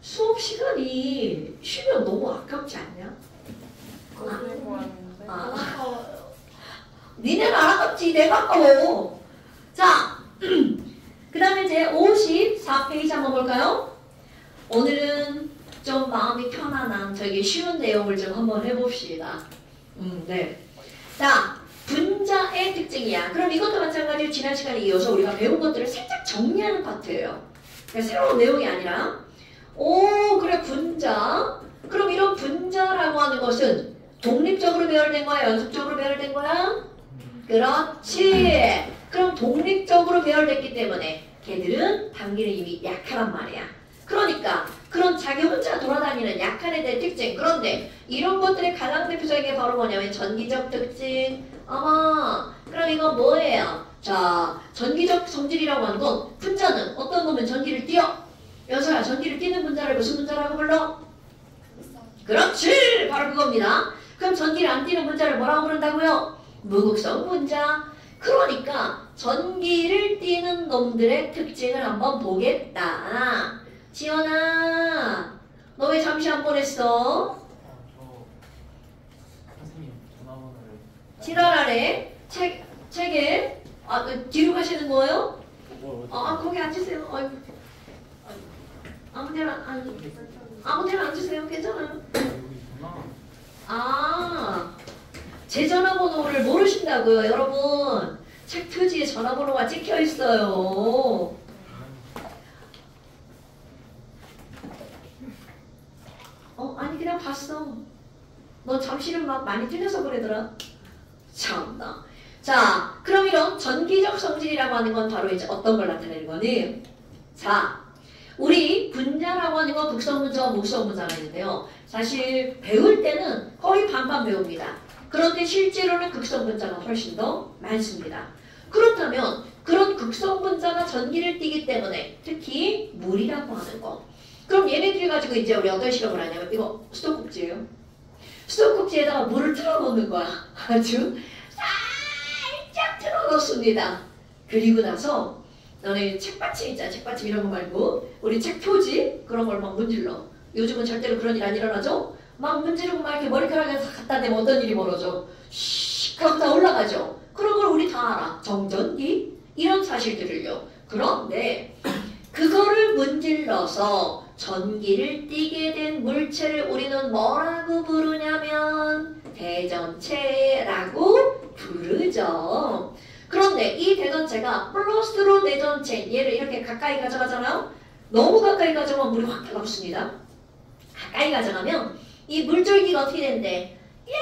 수업 시간이 쉬면 너무 아깝지 않냐? 니네는 안 아깝지, 내가 아까워. 자, 그 다음에 이제 54페이지 한번 볼까요? 오늘은 좀 마음이 편안한 되게 쉬운 내용을 좀 한번 해봅시다. 네. 자, 분자의 특징이야. 그럼 이것도 마찬가지로 지난 시간에 이어서 우리가 배운 것들을 살짝 정리하는 파트예요. 그러니까 새로운 내용이 아니라 그래 분자. 그럼 이런 분자라고 하는 것은 독립적으로 배열된 거야? 연속적으로 배열된 거야? 그렇지. 그럼 독립적으로 배열됐기 때문에 걔들은 단기는 이미 약하단 말이야. 그러니까 그런 자기 혼자 돌아다니는 약한 애들의 특징. 그런데 이런 것들의 가장 대표적인 게 바로 뭐냐면 전기적 특징. 그럼 이건 뭐예요? 자, 전기적 성질이라고 하는 건 분자는 어떤 놈은 전기를 띄어? 여서야, 전기를 띄는 분자를 무슨 분자라고 불러? 그렇지! 바로 그겁니다. 그럼 전기를 안 띄는 분자를 뭐라고 부른다고요? 무극성 분자. 그러니까 전기를 띄는 놈들의 특징을 한번 보겠다. 지원아, 너 왜 잠시 안 보냈어? 선생님 전화번호를 지랄하래. 책에 뒤로 가시는 거예요? 거기 앉으세요. 아무 데나 앉으세요. 괜찮아요. 제 전화번호를 모르신다고요, 여러분. 책 표지에 전화번호가 찍혀 있어요. 아니 그냥 봤어. 너 잠시는 막 많이 틀려서 그러더라. 참나. 자, 그럼 이런 전기적 성질이라고 하는 건 바로 이제 어떤 걸 나타내는 거니? 자, 우리 분자라고 하는 건 극성 분자와 무극성 분자가 있는데요. 사실 배울 때는 거의 반반 배웁니다. 그런데 실제로는 극성 분자가 훨씬 더 많습니다. 그렇다면 그런 극성 분자가 전기를 띠기 때문에 특히 물이라고 하는 거. 그럼 얘네들 가지고 이제 우리 어떤 실험을 하냐면 이거 수도꼭지예요. 수도꼭지에다가 물을 틀어놓는 거야. 아주 살짝 틀어놓습니다. 그리고 나서 너네 책받침 있잖아. 책받침 이런 거 말고 우리 책 표지 그런 걸 막 문질러. 요즘은 절대로 그런 일 안 일어나죠? 막 문지르고 막 이렇게 머리카락에 갖다 대면 어떤 일이 벌어져? 씩 하고 다 올라가죠. 그런 걸 우리 다 알아. 정전기 이런 사실들을요. 그런데 그거를 문질러서 전기를 띠게 된 물체를 우리는 뭐라고 부르냐면 대전체라고 부르죠. 그런데 이 대전체가 플러스로 대전체 얘를 이렇게 가까이 가져가잖아요. 너무 가까이 가져가면 물이 확 달라붙습니다. 가까이 가져가면 이 물줄기가 어떻게 된대? 야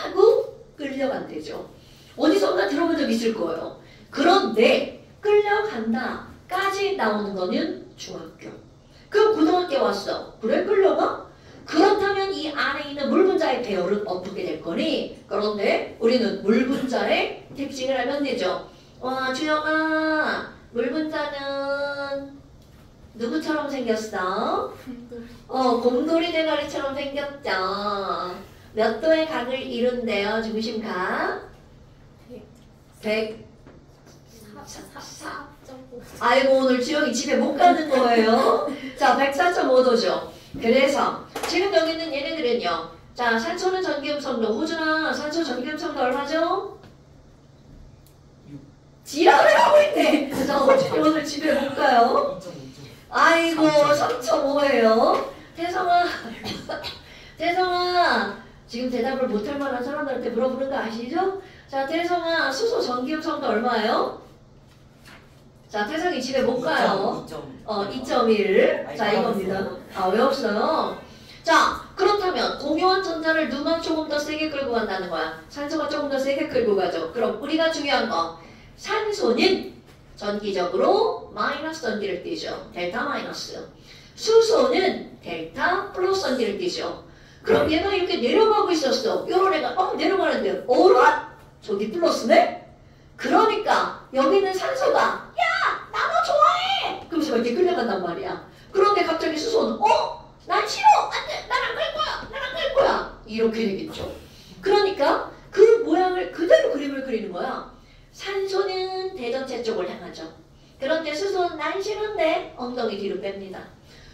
하고 끌려간대죠. 어디선가 들어본 적 있을 거예요. 그런데 끌려간다까지 나오는 거는 중학교. 그럼 고등학교 왔어. 그래 끌려가? 그렇다면 이 안에 있는 물분자의 배열은 어떻게 될 거니? 그런데 우리는 물분자의 특징을 알면 되죠. 주영아, 물분자는 누구처럼 생겼어? 곰돌이 대가리처럼 생겼죠. 몇 도의 각을 이룬대요, 중심각? 104.5. 아이고 오늘 주영이 집에 못 가는 거예요. 자, 104.5도죠. 그래서 지금 여기 있는 얘네들은요. 자, 산소는 전기음성도. 호준아, 산소 전기음성도 얼마죠? 지랄을 하고 있네. 자, 오늘 집에 못 가요. 아이고 3.5예요. 태성아 지금 대답을 못할 만한 사람들한테 물어보는 거 아시죠? 자, 태성아 수소 전기음성도 얼마예요? 자, 태성이 집에 못 가요. 2.1. 자, 이겁니다. 왜 없어요? 자, 그렇다면 공유한 전자를 누가 조금 더 세게 끌고 간다는 거야? 산소가 조금 더 세게 끌고 가죠. 그럼 우리가 중요한 거 산소는 전기적으로 마이너스 전기를 띠죠. 델타 마이너스. 수소는 델타 플러스 전기를 띠죠. 그럼 얘가 이렇게 내려가고 있었어. 요런 애가 내려가는데 어라? 저기 플러스네? 그러니까 여기 있는 산소가 야! 나 너 좋아해! 그러면서 이렇게 끌려간단 말이야. 그런데 갑자기 수소는 난 싫어! 안 돼! 난 안 갈 거야! 난 안 갈 거야! 이렇게 되겠죠. 그러니까 그 모양을 그대로 그림을 그리는 거야. 산소는 대전체 쪽을 향하죠. 그런데 수소는 난 싫은데 엉덩이 뒤로 뺍니다.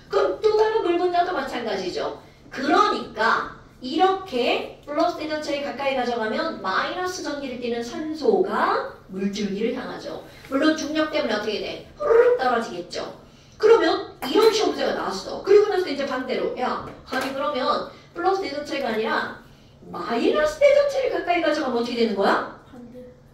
그럼 또 다른 물분자도 마찬가지죠. 그러니까 이렇게 플러스 대전체에 가까이 가져가면 마이너스 전기를 띠는 산소가 물줄기를 향하죠. 물론 중력 때문에 어떻게 돼? 후루룩 떨어지겠죠. 그러면 이런 시험 문제가 나왔어. 그리고 나서 이제 반대로 야 아니 그러면 플러스 대전체가 아니라 마이너스 대전체를 가까이 가져가면 어떻게 되는 거야?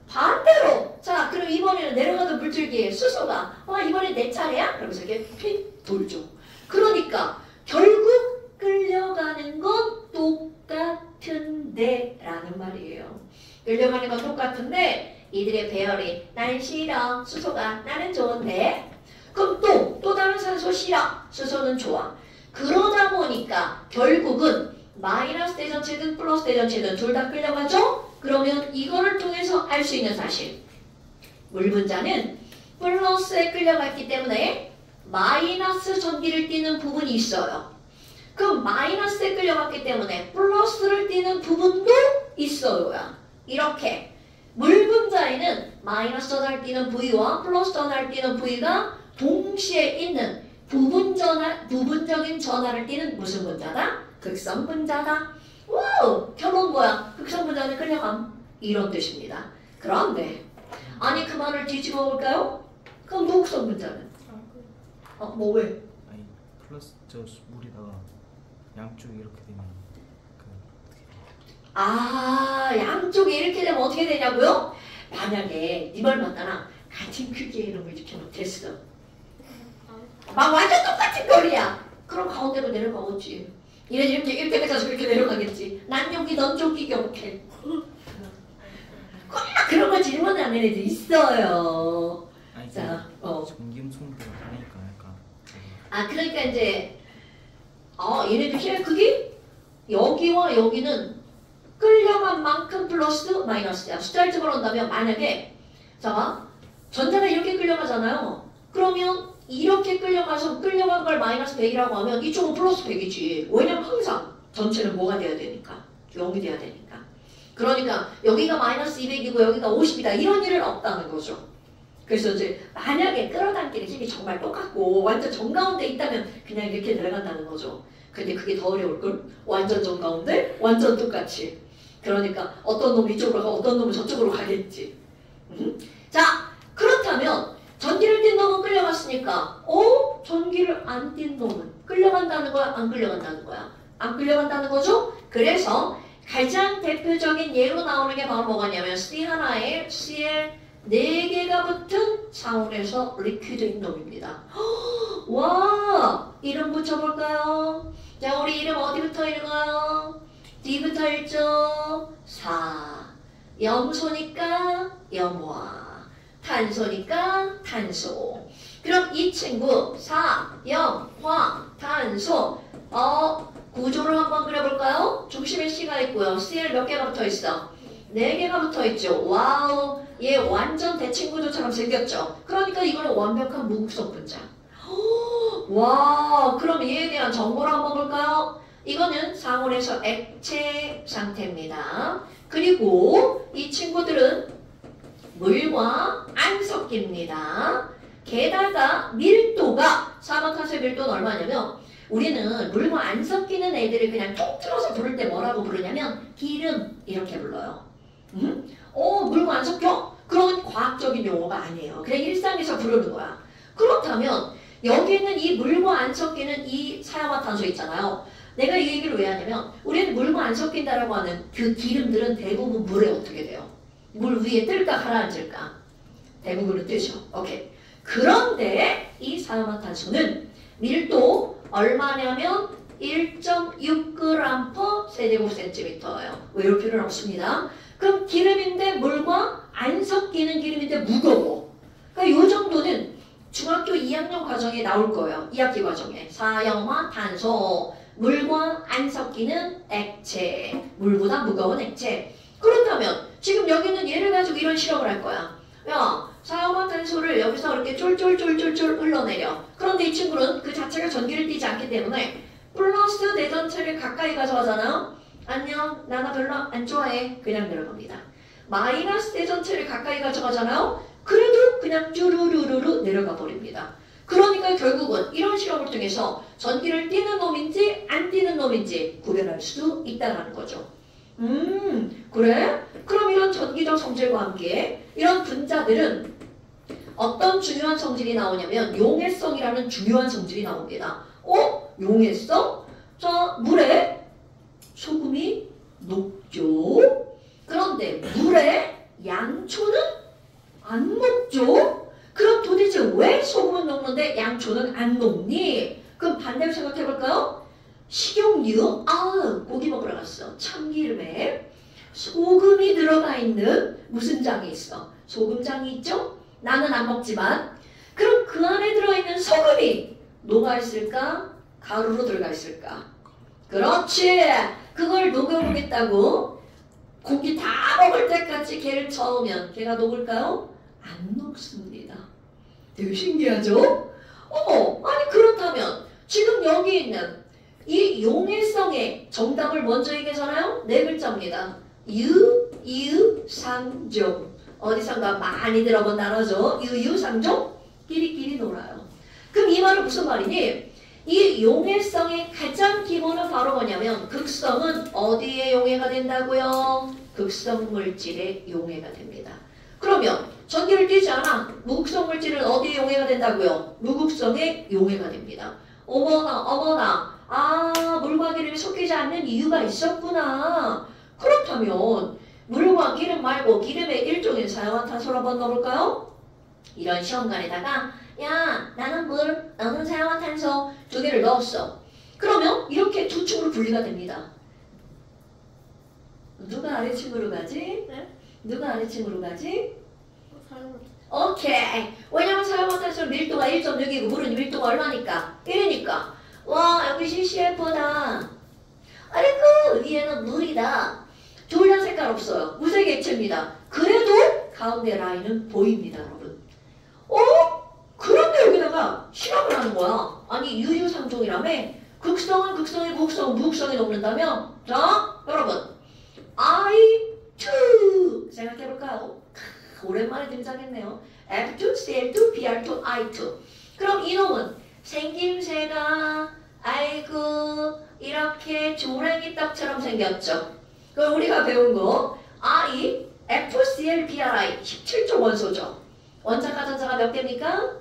반대로. 자 그럼 이번에는 내려가던 물줄기에 수소가 이번엔 내 차례야? 그러면서 이렇게 휙 돌죠. 그러니까 결국 끌려가는 건 똑같은데 라는 말이에요. 끌려가는 건 똑같은데 이들의 배열이 난 싫어. 수소가 나는 좋은데. 그럼 또 다른 산소 싫어. 수소는 좋아. 그러다 보니까 결국은 마이너스 대전체든 플러스 대전체든 둘 다 끌려가죠? 그러면 이거를 통해서 알 수 있는 사실. 물분자는 플러스에 끌려갔기 때문에 마이너스 전기를 띠는 부분이 있어요. 그럼 마이너스에 끌려갔기 때문에 플러스를 띠는 부분도 있어요. 이렇게 물분자에는 마이너스 전하를 띠는 부위와 플러스 전하를 띠는 부위가 동시에 있는 부분적인 전하를 띠는 무슨 분자다? 극성 분자다. 와우! 결론 뭐야? 극성 분자는 끌려감. 이런 뜻입니다. 그런데 아니 그 말을 뒤집어 볼까요? 그럼 무극성 분자는? 뭐 왜? 아니 플러스 저 물에다가 양쪽이 이렇게 되면 양쪽이 이렇게 되면 어떻게 되냐고요? 만약에 네 말 맞다나 같은 크기의 놈을 이렇게 못했어. 막 완전 똑같은 거리야. 그럼 가운데로 내려가겠지. 이렇게 돼가지고 이렇게 내려가겠지. 난 여기 넌 저기 이렇게. 꼭 그런 거 질문하는 애들 있어요. 아니 자, 전기음성대가 다르니까 약간. 그러니까 이제 얘네들 그게 여기와 여기는 끌려간 만큼 플러스 마이너스야. 숫자를 집어넣는다면 만약에 자 전자가 이렇게 끌려가잖아요. 그러면 이렇게 끌려가서 끌려간 걸 마이너스 100이라고 하면 이쪽은 플러스 100이지. 왜냐면 항상 전체는 뭐가 돼야 되니까? 0이 돼야 되니까. 그러니까 여기가 마이너스 200이고 여기가 50이다. 이런 일은 없다는 거죠. 그래서 이제 만약에 끌어당기는 힘이 정말 똑같고 완전 정가운데 있다면 그냥 이렇게 내려간다는 거죠. 근데 그게 더 어려울걸? 완전 정가운데 완전 똑같이. 그러니까 어떤 놈이 이쪽으로 가고 어떤 놈은 저쪽으로 가겠지. 자 그렇다면 전기를 띤 놈은 끌려갔으니까 전기를 안 띤 놈은 끌려간다는 거야? 안 끌려간다는 거야? 안 끌려간다는 거죠? 그래서 가장 대표적인 예로 나오는 게 바로 뭐가냐면 C 하나에 Cl 4개가 붙은 차원에서 리퀴드인 놈입니다. 와 이름 붙여볼까요? 자 우리 이름 어디부터 읽어요? D부터 읽죠? 4 염소니까 염화 탄소니까 탄소. 그럼 이 친구 4, 염, 화, 탄소 구조를 한번 그려볼까요? 중심에 C가 있고요. Cl 몇 개가 붙어있어? 4개가 붙어있죠. 와우 얘 완전 대칭구조처럼 생겼죠. 그러니까 이거는 완벽한 무극성 분자. 와 그럼 얘에 대한 정보를 한번 볼까요? 이거는 상온에서 액체 상태입니다. 그리고 이 친구들은 물과 안 섞입니다. 게다가 밀도가 사막탄소의 밀도는 얼마냐면 우리는 물과 안 섞이는 애들을 그냥 통틀어서 부를 때 뭐라고 부르냐면 기름 이렇게 불러요. 물과 안 섞여? 그런 과학적인 용어가 아니에요. 그냥 일상에서 부르는 거야. 그렇다면 여기는 이 물과 안 섞이는 이 사야화탄소 있잖아요. 내가 이 얘기를 왜 하냐면 우리는 물과 안 섞인다라고 하는 그 기름들은 대부분 물에 어떻게 돼요? 물 위에 뜰까 가라앉을까? 대부분은 뜨죠. 오케이. 그런데 이 사야화탄소는 밀도 얼마냐면 1.6g/cm²예요. 외울 필요는 없습니다. 그럼 기름인데 물과 안 섞이는 기름인데 무거워. 그러니까 이 정도는 중학교 2학년 과정에 나올 거예요. 2학기 과정에. 사형화탄소, 물과 안 섞이는 액체, 물보다 무거운 액체. 그렇다면 지금 여기는 얘를 가지고 이런 실험을 할 거야. 야, 사형화탄소를 여기서 이렇게 쫄쫄쫄쫄쫄 흘러내려. 그런데 이 친구는 그 자체가 전기를 띠지 않기 때문에 플러스 대전체를 가까이 가져가잖아요. 안녕, 나나 별로 안 좋아해. 그냥 내려갑니다. 마이너스 대전체를 가까이 가져가잖아요. 그래도 그냥 쭈루루루루 내려가 버립니다. 그러니까 결국은 이런 실험을 통해서 전기를 띠는 놈인지 안 띠는 놈인지 구별할 수 있다는 거죠. 그래? 그럼 이런 전기적 성질과 함께 이런 분자들은 어떤 중요한 성질이 나오냐면 용해성이라는 중요한 성질이 나옵니다. 용해성? 자, 물에 소금이 녹죠. 그런데 물에 양초는 안 녹죠. 그럼 도대체 왜 소금은 녹는데 양초는 안 녹니? 그럼 반대로 생각해 볼까요? 식용유, 고기 먹으러 갔어. 참기름에 소금이 들어가 있는 무슨 장이 있어? 소금장이 있죠? 나는 안 먹지만. 그럼 그 안에 들어있는 소금이 녹아있을까? 가루로 들어가 있을까? 그렇지. 그걸 녹여보겠다고 고기 다 먹을 때까지 걔를 저으면 걔가 녹을까요? 안 녹습니다. 되게 신기하죠? 아니 그렇다면 지금 여기 있는 이 용해성의 정답을 먼저 얘기하잖아요. 네 글자입니다. 유유상종. 어디선가 많이 들어본 단어죠. 유유상종. 끼리끼리 놀아요. 그럼 이 말은 무슨 말이니? 이 용해성의 가장 기본은 바로 뭐냐면 극성은 어디에 용해가 된다고요? 극성 물질에 용해가 됩니다. 그러면 전기를 띠지 않아 무극성 물질은 어디에 용해가 된다고요? 무극성에 용해가 됩니다. 어머나 물과 기름이 섞이지 않는 이유가 있었구나. 그렇다면 물과 기름 말고 기름의 일종인 사용한탄소를 한번 넣어볼까요? 이런 시험관에다가 야 나는 물 너는 사용한탄소 두 개를 넣었어. 그러면 이렇게 두 축으로 분리가 됩니다. 누가 아래층으로 가지? 네? 누가 아래층으로 가지? 사용을 오케이. 왜냐면 사용한탄소는 밀도가 1.6이고 물은 밀도가 얼마니까? 1이니까. 와 여기 CCF다. 아이고 위에는 물이다. 둘 다 색깔 없어요. 무색 액체입니다. 그래도 가운데 라인은 보입니다 여러분. 그런데 여기다가 실험을 하는 거야. 아니 유유상종이라며 극성은 극성이 무극성은 무극성이 녹는다며? 자 여러분 I2 생각해볼까요? 오랜만에 등장했네요. F2, CL2, BR2, I2. 그럼 이놈은 생김새가 아이고 이렇게 조랭이 떡처럼 생겼죠. 그럼 우리가 배운 거 I, FCl, BRI 17조 원소죠. 원자가 전자가 몇 개입니까?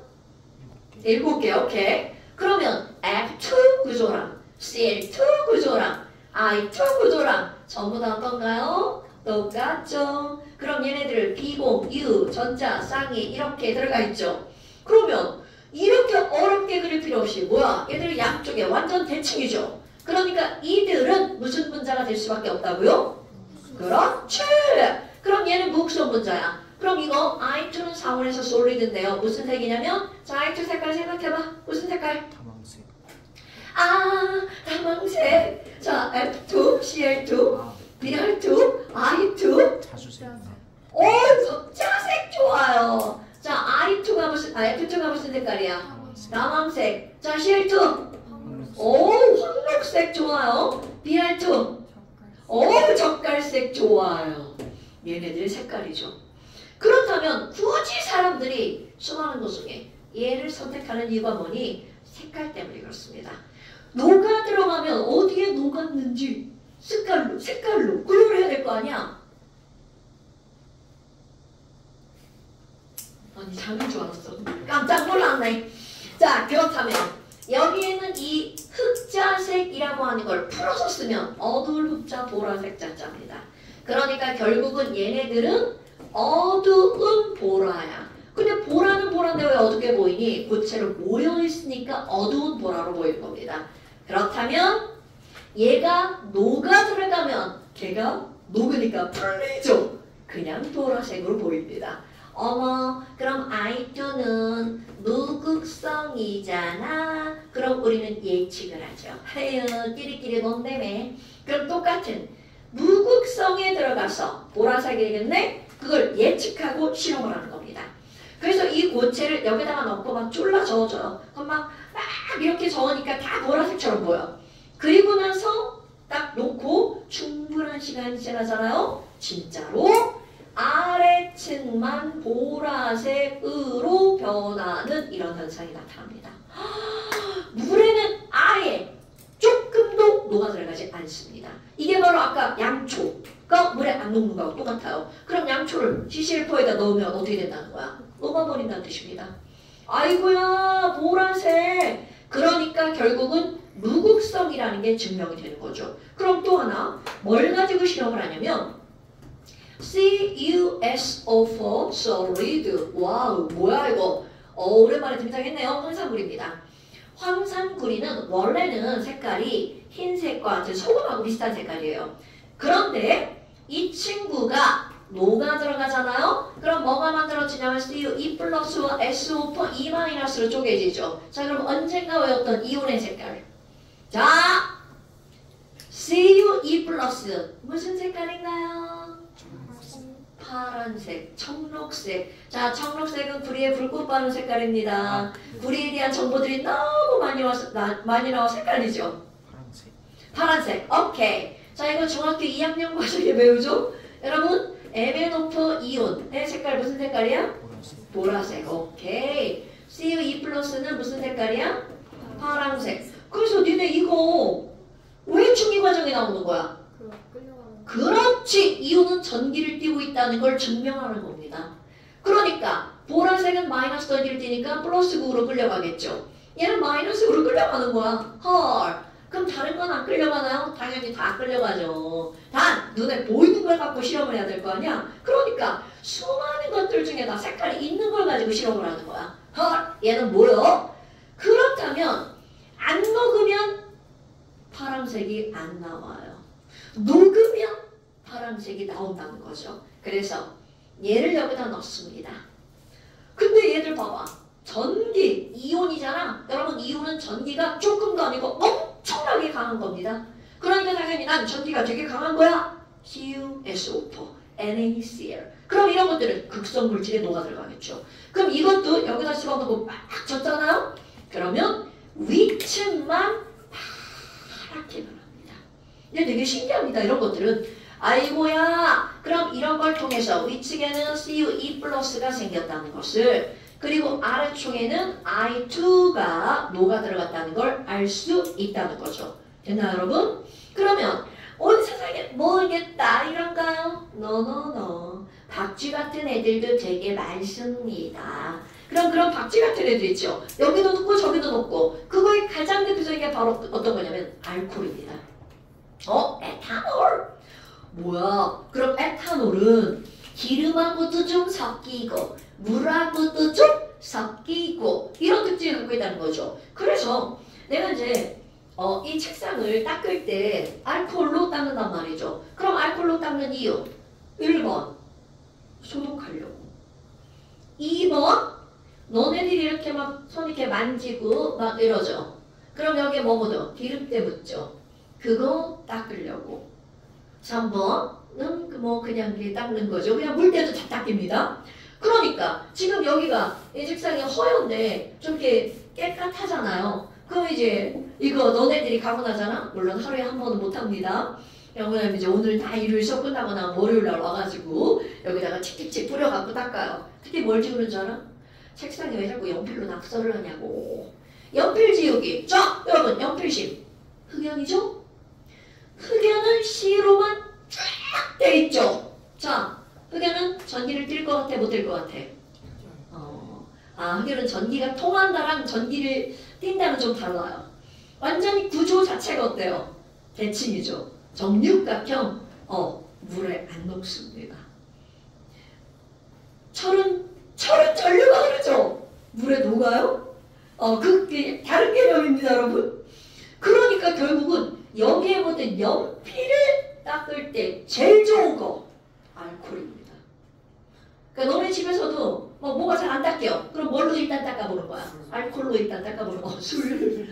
7개. 오케이. 그러면 F2 구조랑 CL2 구조랑 I2 구조랑 전부 다 어떤가요? 똑같죠. 그럼 얘네들 비공, 유, 전자, 쌍이 이렇게 들어가 있죠. 그러면 이렇게 어렵게 그릴 필요 없이 뭐야? 얘들 양쪽에 완전 대칭이죠. 그러니까 이들은 무슨 분자가 될 수밖에 없다고요? 그렇지. 그럼 얘는 무극성 분자야. 그럼 이거 I2는 상온에서 솔리드인데요. 무슨 색이냐면 자 I2 색깔 생각해봐. 무슨 색깔? 다망색. 다망색. 자 F2, CL2, BR2, I2. 자주색. 자색 좋아요. 자 I2가 무슨 F2가 무슨 색깔이야? 남황색. 자 CL2. 황록색 좋아요. BR2. 젓갈색 좋아요. 얘네들의 색깔이죠. 그렇다면 굳이 사람들이 수많은 것 중에 얘를 선택하는 이유가 뭐니? 색깔 때문에 그렇습니다. 녹아 들어가면 어디에 녹았는지 색깔로 구별을 해야 될 거 아니야? 아니 장인 줄 알았어. 깜짝 놀랐네. 자 그렇다면 여기에는 이 흑자색이라고 하는 걸 풀어서 쓰면 어두운 흑자 보라색 자자입니다. 그러니까 결국은 얘네들은 어두운 보라야. 근데 보라는 보라인데 왜 어둡게 보이니? 고체로 모여있으니까 어두운 보라로 보이는 겁니다. 그렇다면 얘가 녹아 들어가면 걔가 녹으니까 풀리죠. 그냥 보라색으로 보입니다. 어머 그럼 I2는 무극성이잖아. 그럼 우리는 예측을 하죠. 하여 끼리끼리 논다며. 그럼 똑같은 무극성에 들어가서 보라색이겠네? 그걸 예측하고 실험을 하는 겁니다. 그래서 이 고체를 여기다가 넣고 막 졸라 저어줘요. 그럼 막 이렇게 저으니까 다 보라색처럼 보여. 그리고 나서 딱 놓고 충분한 시간이 지나잖아요. 진짜로 아래층만 보라색으로 변하는 이런 현상. 현상이 나타납니다. 물에는 아예 조금도 녹아 들어가지 않습니다. 이게 바로 아까 양초가 물에 안 녹는 거하고 똑같아요. 그럼 양초를 CCL4에다 넣으면 어떻게 된다는 거야? 녹아버린다는 뜻입니다. 아이고야 보라색. 그러니까 결국은 무극성이라는 게 증명이 되는 거죠. 그럼 또 하나 뭘 가지고 실험을 하냐면 CuSO4 solid. 와우 뭐야 이거. 오랜만에 등장했네요. 황산구리입니다. 황산구리는 원래는 색깔이 흰색과 같은 소금하고 비슷한 색깔이에요. 그런데 이 친구가 녹아 들어가잖아요. 그럼 뭐가 만들어지냐면 CuE 플러스와 SO4 E 마이너스로 쪼개지죠. 자 그럼 언젠가 외웠던 이온의 색깔. 자 CuE 플러스 무슨 색깔인가요? 파란색, 청록색. 자, 청록색은 구리에 불꽃 바른 색깔입니다. 구리에 대한 정보들이 너무 많이 나와 헷갈리죠? 파란색. 파란색. 오케이. 자, 이거 중학교 2학년 과정에 배우죠? 여러분, MnO4 이온의 색깔 무슨 색깔이야? 보라색. 보라색. 오케이. CuE 플러스는 무슨 색깔이야? 파란색. 그래서 니네 이거 왜 중기 과정에 나오는 거야? 그렇지! 이온은 전기를 띠고 있다는 걸 증명하는 겁니다. 그러니까 보라색은 마이너스 전기를 띠니까 플러스극으로 끌려가겠죠. 얘는 마이너스극으로 끌려가는 거야. 헐! 그럼 다른 건 안 끌려가나요? 당연히 다 끌려가죠. 단 눈에 보이는 걸 갖고 실험을 해야 될 거 아니야? 그러니까 수많은 것들 중에다 색깔이 있는 걸 가지고 실험을 하는 거야. 헐! 얘는 뭐요? 그렇다면 안 녹으면 파란색이 안 나와요. 녹으면 파란색이 나온다는 거죠. 그래서 얘를 여기다 넣습니다. 근데 얘들 봐봐. 전기, 이온이잖아. 여러분 이온은 전기가 조금도 아니고 엄청나게 강한 겁니다. 그러니까 당연히 난 전기가 되게 강한 거야. CuSO4, NaCl. 그럼 이런 것들은 극성 물질에 녹아 들어가겠죠. 그럼 이것도 여기다 집어넣고 막 졌잖아요. 그러면 위층만 파랗게 변합니다. 이게 되게 신기합니다. 이런 것들은. 아이고야. 그럼 이런 걸 통해서 위층에는 CuE 플러스가 생겼다는 것을, 그리고 아래쪽에는 I2가 녹아 들어갔다는 걸 알 수 있다는 거죠. 됐나요 여러분? 그러면 온 세상에 모르겠다 이런가요? 노노노. 박쥐 같은 애들도 되게 많습니다. 그럼 그런 박쥐 같은 애들 있죠. 여기도 녹고 저기도 녹고. 그거의 가장 대표적인 게 바로 어떤 거냐면 알코올입니다. 에탄올. 뭐야? 그럼 에탄올은 기름하고도 좀 섞이고 물하고도 좀 섞이고 이런 특징을 갖고 있다는 거죠. 그래서 내가 이제 이 책상을 닦을 때 알코올로 닦는단 말이죠. 그럼 알코올로 닦는 이유 1번 소독하려고, 2번 너네들이 이렇게 막 손 이렇게 만지고 막 이러죠. 그럼 여기에 뭐 묻어? 기름때 묻죠. 그거 닦으려고. 3번은 뭐 그냥 닦는 거죠. 그냥 물때도 다 닦입니다. 그러니까 지금 여기가 이 책상이 허연데 좀 이렇게 깨끗하잖아요. 그럼 이제 이거 너네들이 가고 나잖아. 물론 하루에 한 번은 못합니다. 왜냐면 이제 오늘 다 일을 수업 끝나거나 월요일날 와가지고 여기다가 칙칙칙 뿌려갖고 닦아요. 특히 뭘 지우는 줄 알아? 책상에 왜 자꾸 연필로 낙서를 하냐고. 연필 지우기. 자 여러분 연필심 흑연이죠? 흑연은 C로만 쫙 돼 있죠. 자, 흑연은 전기를 띨 것 같아, 못 띨 것 같아? 흑연은 전기가 통한다랑 전기를 띈다는 좀 달라요. 완전히 구조 자체가 어때요? 대칭이죠. 정육각형, 물에 안 녹습니다. 철은 전류가 흐르죠. 물에 녹아요? 그게 다른 개념입니다, 여러분. 그러니까 결국은 여기에 묻은 연필을 닦을 때 제일 좋은 거 알코올입니다. 그러니까 너네 집에서도 뭐가 잘 안 닦여. 그럼 뭘로 일단 닦아보는 거야? 알코올로 일단 닦아보는 거. 술.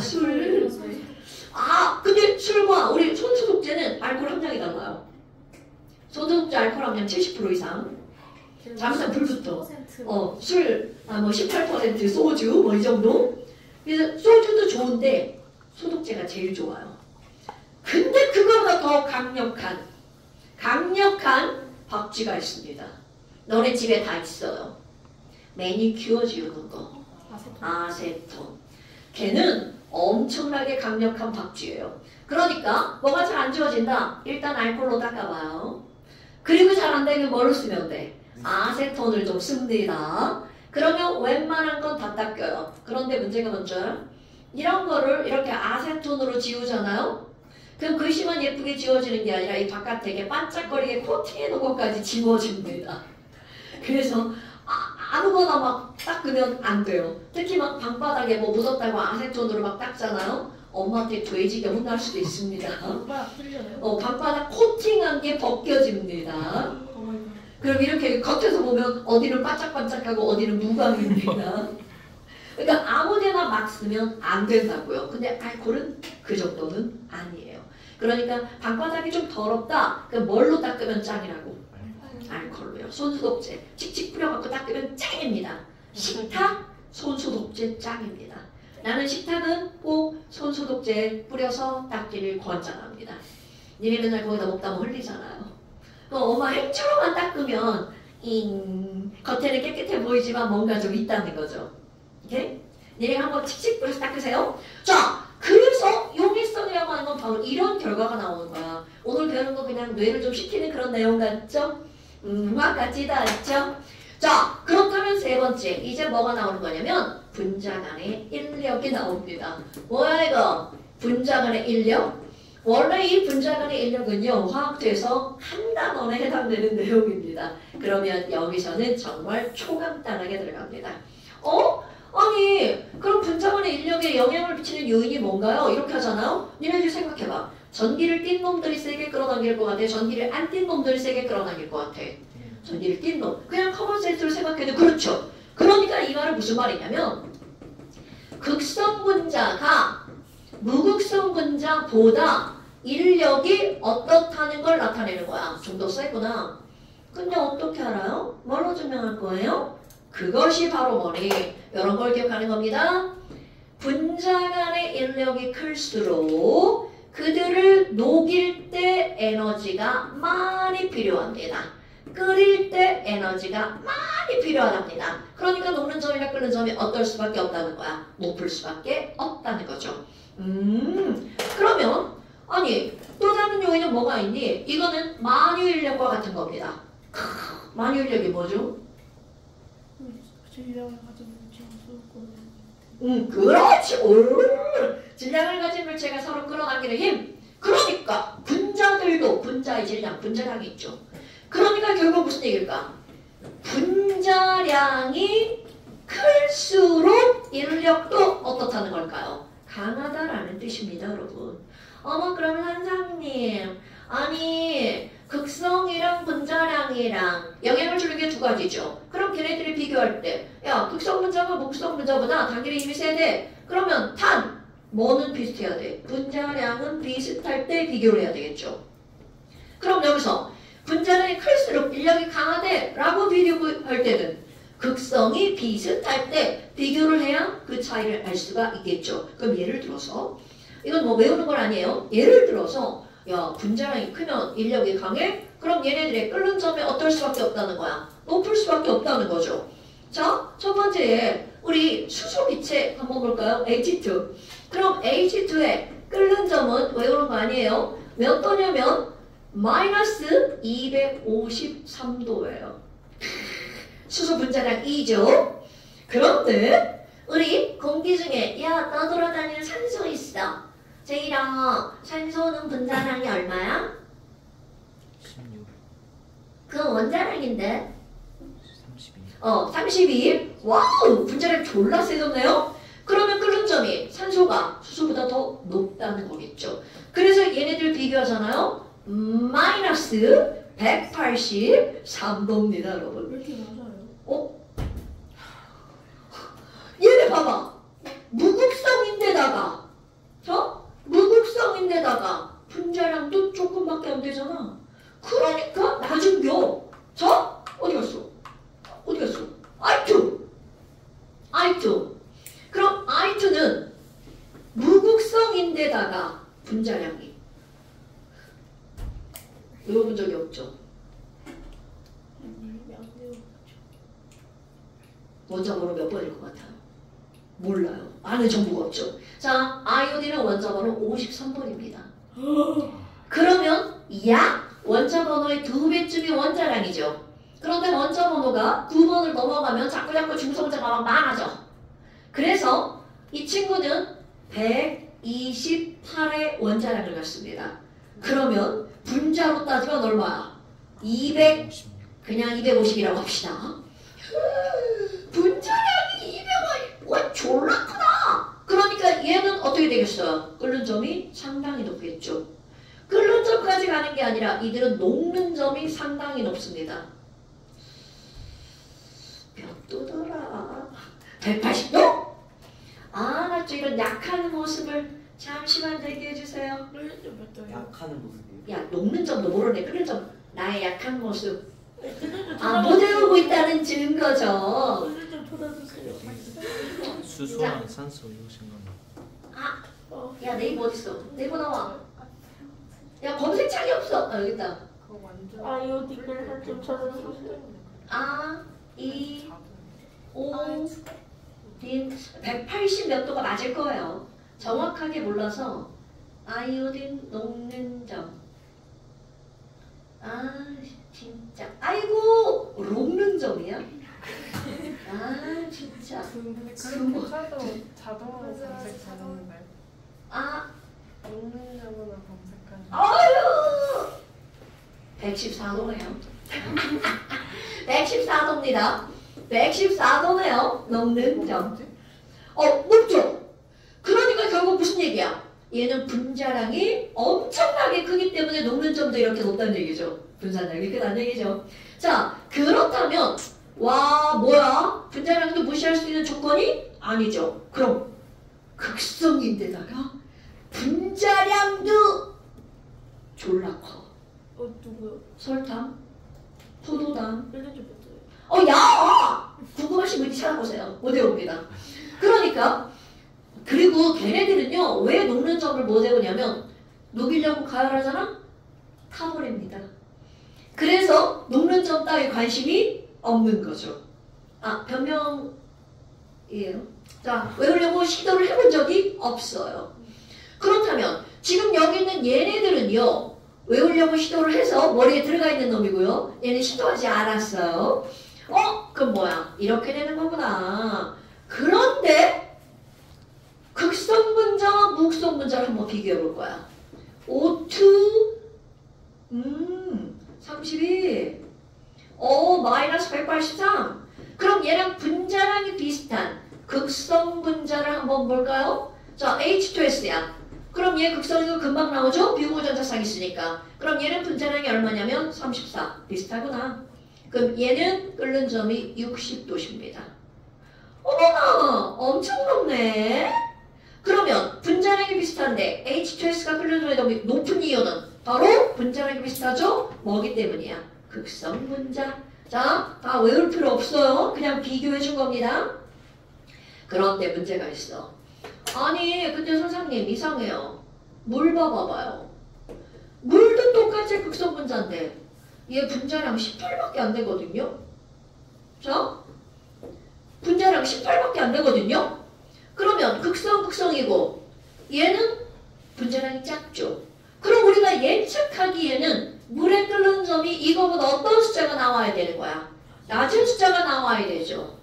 술. 근데 술과 우리 손소독제는 알코올 함량이 달라요. 손소독제 알코올 함량 70% 이상. 잠깐 불부터. 술, 18% 소주, 뭐 이 정도. 그래서 소주도 좋은데 소독제가 제일 좋아요. 근데 그거보다 더 강력한 박쥐가 있습니다. 너네 집에 다 있어요. 매니큐어 지우는 거. 아세톤. 걔는 엄청나게 강력한 박쥐예요. 그러니까 뭐가 잘 안 지워진다. 일단 알코올로 닦아봐요. 그리고 잘 안 되면 뭐를 쓰면 돼? 아세톤을 좀 씁니다. 그러면 웬만한 건 다 닦여요. 그런데 문제가 뭔지 이런 거를 이렇게 아세톤으로 지우잖아요. 그럼 글씨만 예쁘게 지워지는 게 아니라 이 바깥에 이게 반짝거리게 코팅해 놓은 것까지 지워집니다. 그래서 아무거나 막 닦으면 안 돼요. 특히 막 방바닥에 뭐 묻었다고 아세톤으로 막 닦잖아요. 엄마한테 돼지가 혼날 수도 있습니다. 방바닥 코팅한 게 벗겨집니다. 그럼 이렇게 겉에서 보면 어디는 반짝반짝하고 어디는 무광입니다. 그러니까 아무데나 막 쓰면 안 된다고요. 근데 알코올은 그 정도는 아니에요. 그러니까 방바닥이 좀 더럽다. 그럼 뭘로 닦으면 짱이라고? 알코올로요. 손소독제 칙칙 뿌려갖고 닦으면 짱입니다. 식탁 손소독제 짱입니다. 나는 식탁은 꼭 손소독제 뿌려서 닦기를 권장합니다. 니네 맨날 거기다 먹다 보면 흘리잖아요. 엄마 행주로만 닦으면 겉에는 깨끗해 보이지만 뭔가 좀 있다는 거죠. 오케이? 니네가 한번 칙칙 뿌려서 닦으세요. 자, 그래서 용이성이라고 하는 건 바로 이런 결과가 나오는 거야. 오늘 배우는 거 그냥 뇌를 좀 식히는 그런 내용 같죠? 화학 같지도 않죠? 자, 그렇다면 세 번째, 이제 뭐가 나오는 거냐면 분자 간의 인력이 나옵니다. 뭐야 이거? 분자 간의 인력? 원래 이 분자 간의 인력은요, 화학도에서 한 단원에 해당되는 내용입니다. 그러면 여기서는 정말 초간단하게 들어갑니다. 아니, 그럼 분자 간의 인력에 영향을 미치는 요인이 뭔가요? 이렇게 하잖아요? 니네들 생각해봐. 전기를 띈 놈들이 세게 끌어당길 것 같아? 전기를 안 띈 놈들이 세게 끌어당길 것 같아? 전기를 띈 놈. 그냥 커먼 센스로 생각해도 그렇죠. 그러니까 이 말은 무슨 말이냐면 극성 분자가 무극성 분자보다 인력이 어떻다는 걸 나타내는 거야. 좀 더 세구나. 근데 어떻게 알아요? 뭘로 증명할 거예요? 그것이 바로 뭐니? 이런 걸 기억하는 겁니다. 분자 간의 인력이 클수록 그들을 녹일 때 에너지가 많이 필요합니다. 끓일 때 에너지가 많이 필요하답니다. 그러니까 녹는 점이나 끓는 점이 어떨 수밖에 없다는 거야. 높을 수밖에 없다는 거죠. 그러면 아니 또 다른 요인은 뭐가 있니? 이거는 만유인력과 같은 겁니다. 만유인력이 뭐죠? 질량을 가진 물체가 서로 그렇지. 질량을 가진 물체가 서로 끌어당기는 힘. 그러니까 분자들도 분자의 질량, 분자량이 있죠. 그러니까 결국 무슨 얘기일까? 분자량이 클수록 인력도 어떻다는 걸까요? 강하다라는 뜻입니다, 여러분. 그러면 한상님, 아니 극성이랑 분자량이랑 영향을 주는 게 두 가지죠. 그럼 걔네들이 비교할 때, 야 극성 분자가 무극성 분자보다 단길의 힘이 세대. 그러면 뭐는 비슷해야 돼? 분자량은 비슷할 때 비교를 해야 되겠죠. 그럼 여기서 분자량이 클수록 인력이 강하대 라고 비교할 때는 극성이 비슷할 때 비교를 해야 그 차이를 알 수가 있겠죠. 그럼 예를 들어서 이건 뭐 외우는 건 아니에요. 예를 들어서 야 분자량이 크면 인력이 강해? 그럼 얘네들의 끓는 점이 어떨 수밖에 없다는 거야. 높을 수밖에 없다는 거죠. 자, 첫 번째 우리 수소기체 한번 볼까요? H2. 그럼 H2의 끓는 점은 외우는 거 아니에요. 몇 도냐면 마이너스 253도예요. 수소 분자량 2죠. 그런데 우리 공기 중에 야 떠돌아다니는 산소 있어. 제이랑 산소는 분자량이 얼마야? 16, 그건 원자량인데. 32. 32. 와우, 분자량 졸라 세졌네요. 그러면 끓는 점이 산소가 수소보다 더 높다는 거겠죠. 그래서 얘네들 비교하잖아요. 마이너스 183도입니다, 여러분. 왜 이렇게 낮아요? 얘네 봐봐. 무극성인데다가 무극성인데다가 분자량도 조금밖에 안 되잖아. 그러니까 낮은겨. 자, 어디 갔어? I2. 그럼 I2는 무극성인데다가 분자량이 외워본 적이 없죠? 원자번호 몇 번일 것 같아요? 몰라요. 아는 정보가 없죠. 자, 아이오딘은 원자 번호 53번입니다. 그러면 약 원자 번호의 2배쯤이 원자량이죠. 그런데 원자 번호가 9번을 넘어가면 자꾸 중성자가 막 많아져. 그래서 이 친구는 128의 원자량을 갖습니다. 그러면 분자로 따지면 얼마야? 200, 그냥 250이라고 합시다. 분자량이 200원, 와 졸라 크다. 그러니까 얘는 어떻게 되겠어요? 끓는 점이 상당히 높겠죠. 끓는 점까지 가는 게 아니라 이들은 녹는 점이 상당히 높습니다. 몇 도더라? 180도? 아, 나 좀 이런 약한 모습을 잠시만 대기해주세요. 끓는 몇 도예요? 약하는 모습이에요. 야, 녹는 점도 모르네. 끓는 점. 나의 약한 모습. 끓는 아, 못 외우고 있다는 증거죠. 끓는 좀 쳐다주세요. 수소랑 산소 이오신 건 아, 야, 네이버 어딨어? 네이버 나와. 야, 검색창이 없어. 아, 여기 있다. 아이오딘을 한점 찾아주세요. 아, 이, 오, 딘, 180 몇 도가 맞을 거예요. 정확하게 몰라서 아이오딘 녹는 점. 아, 진짜. 아이고, 녹는 점이야? 아, 진짜. 근데 그렇게 쳐도 자동으로 검색되는데 아, 녹는 점으로 검색하는 아유! 114도네요. 114도입니다. 114도네요. 녹는 점. 높죠? 그러니까 결국 무슨 얘기야? 얘는 분자량이 엄청나게 크기 때문에 녹는 점도 이렇게 높다는 얘기죠. 분산량이 크다는 얘기죠. 자, 그렇다면 와, 뭐야? 분자량도 무시할 수 있는 조건이 아니죠. 그럼 극성인데다가 분자량도 졸라 커. 누구요? 설탕, 포도당. 끓는 좀 몇 도예요? 야! 궁금하신 분이 찾아보세요. 못 외웁니다. 그러니까 그리고 걔네들은요, 왜 녹는 점을 못 외우냐면 녹이려고 가열하잖아? 타버립니다. 그래서 녹는 점 따위 관심이 없는 거죠. 아, 변명이에요. 자, 외우려고 시도를 해본 적이 없어요. 그렇다면 지금 여기 있는 얘네들은요, 외우려고 시도를 해서 머리에 들어가 있는 놈이고요. 얘는 시도하지 않았어요. 그럼 뭐야? 이렇게 되는 거구나. 그런데 극성분자와 묵성분자를 한번 비교해 볼 거야. O2 32 마이너스 183. 그럼 얘랑 분자량이 비슷한 극성분자를 한번 볼까요? 자, H2S야. 그럼 얘 극성이고 금방 나오죠? 비공유전자쌍 있으니까. 그럼 얘는 분자량이 얼마냐면 34. 비슷하구나. 그럼 얘는 끓는 점이 60도십니다. 어머나! 엄청 높네. 그러면 분자량이 비슷한데 H2S가 끓는 점이 너무 높은 이유는 바로 분자량이 비슷하죠? 뭐기 때문이야? 극성분자. 자, 다 외울 필요 없어요. 그냥 비교해 준 겁니다. 그런데 문제가 있어. 아니, 근데 선생님 이상해요. 물 봐봐요. 물도 똑같이 극성분자인데 얘 분자량 18밖에 안 되거든요. 자, 분자량 18밖에 안 되거든요. 그러면 극성이고 얘는 분자량이 작죠. 그럼 우리가 예측하기에는 물에 끓는 점이 이거보다 어떤 숫자가 나와야 되는 거야? 낮은 숫자가 나와야 되죠.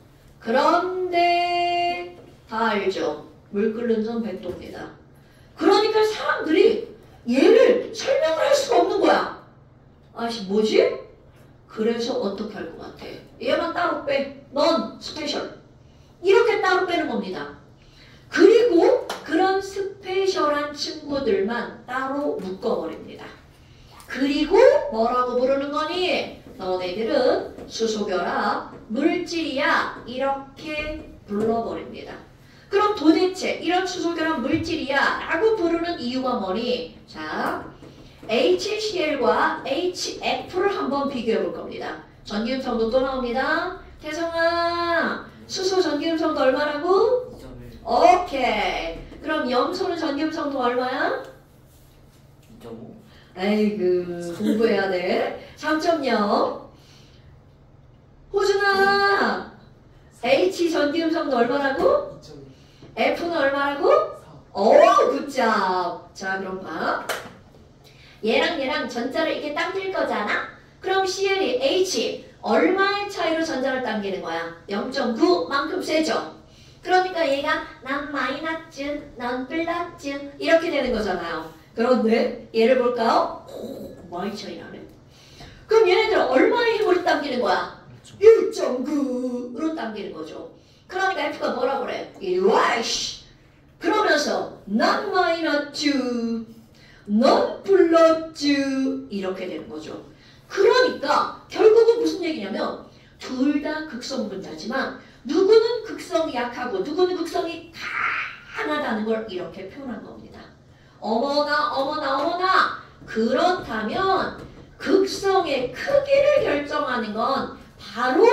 그런데 다 알죠. 물 끓는 점 100도입니다. 그러니까 사람들이 얘를 설명을 할 수가 없는 거야. 아씨 뭐지? 그래서 어떻게 할 것 같아? 얘만 따로 빼. 넌 스페셜. 이렇게 따로 빼는 겁니다. 그리고 그런 스페셜한 친구들만 따로 묶어버립니다. 그리고 뭐라고 부르는 거니? 너네들은 수소결합 물질이야. 이렇게 불러버립니다. 그럼 도대체 이런 수소결합 물질이야 라고 부르는 이유가 뭐니? 자, HCl과 HF를 한번 비교해 볼 겁니다. 전기음성도 또 나옵니다. 태성아, 수소 전기음성도 얼마라고? 2.1, 오케이. 그럼 염소는 전기음성도 얼마야? 2.5, 아이고, 공부해야 돼. 3.0. 호준아, H 전기음성도 얼마라고? 2.2, F는 얼마라고? 4. 오, 굿잡. 자, 그럼 봐. 얘랑 전자를 이렇게 당길 거잖아? 그럼 CL이 H 얼마의 차이로 전자를 당기는 거야? 0.9만큼 세죠? 그러니까 얘가 난 마이너스, 난 플러스 이렇게 되는 거잖아요. 그런데 얘를 볼까요? 오, 많이 차이 나네. 그럼 얘네들 얼마의 힘으로 당기는 거야? 1.9로 당기는 거죠. 그러니까 F가 뭐라고 그래? 이와이씨. 그러면서 난 마이너스, 넌 플러스 이렇게 되는 거죠. 그러니까 결국은 무슨 얘기냐면 둘 다 극성 분자지만 누구는 극성이 약하고 누구는 극성이 강하다는 걸 이렇게 표현한 겁니다. 어머나 그렇다면 극성의 크기를 결정하는 건 바로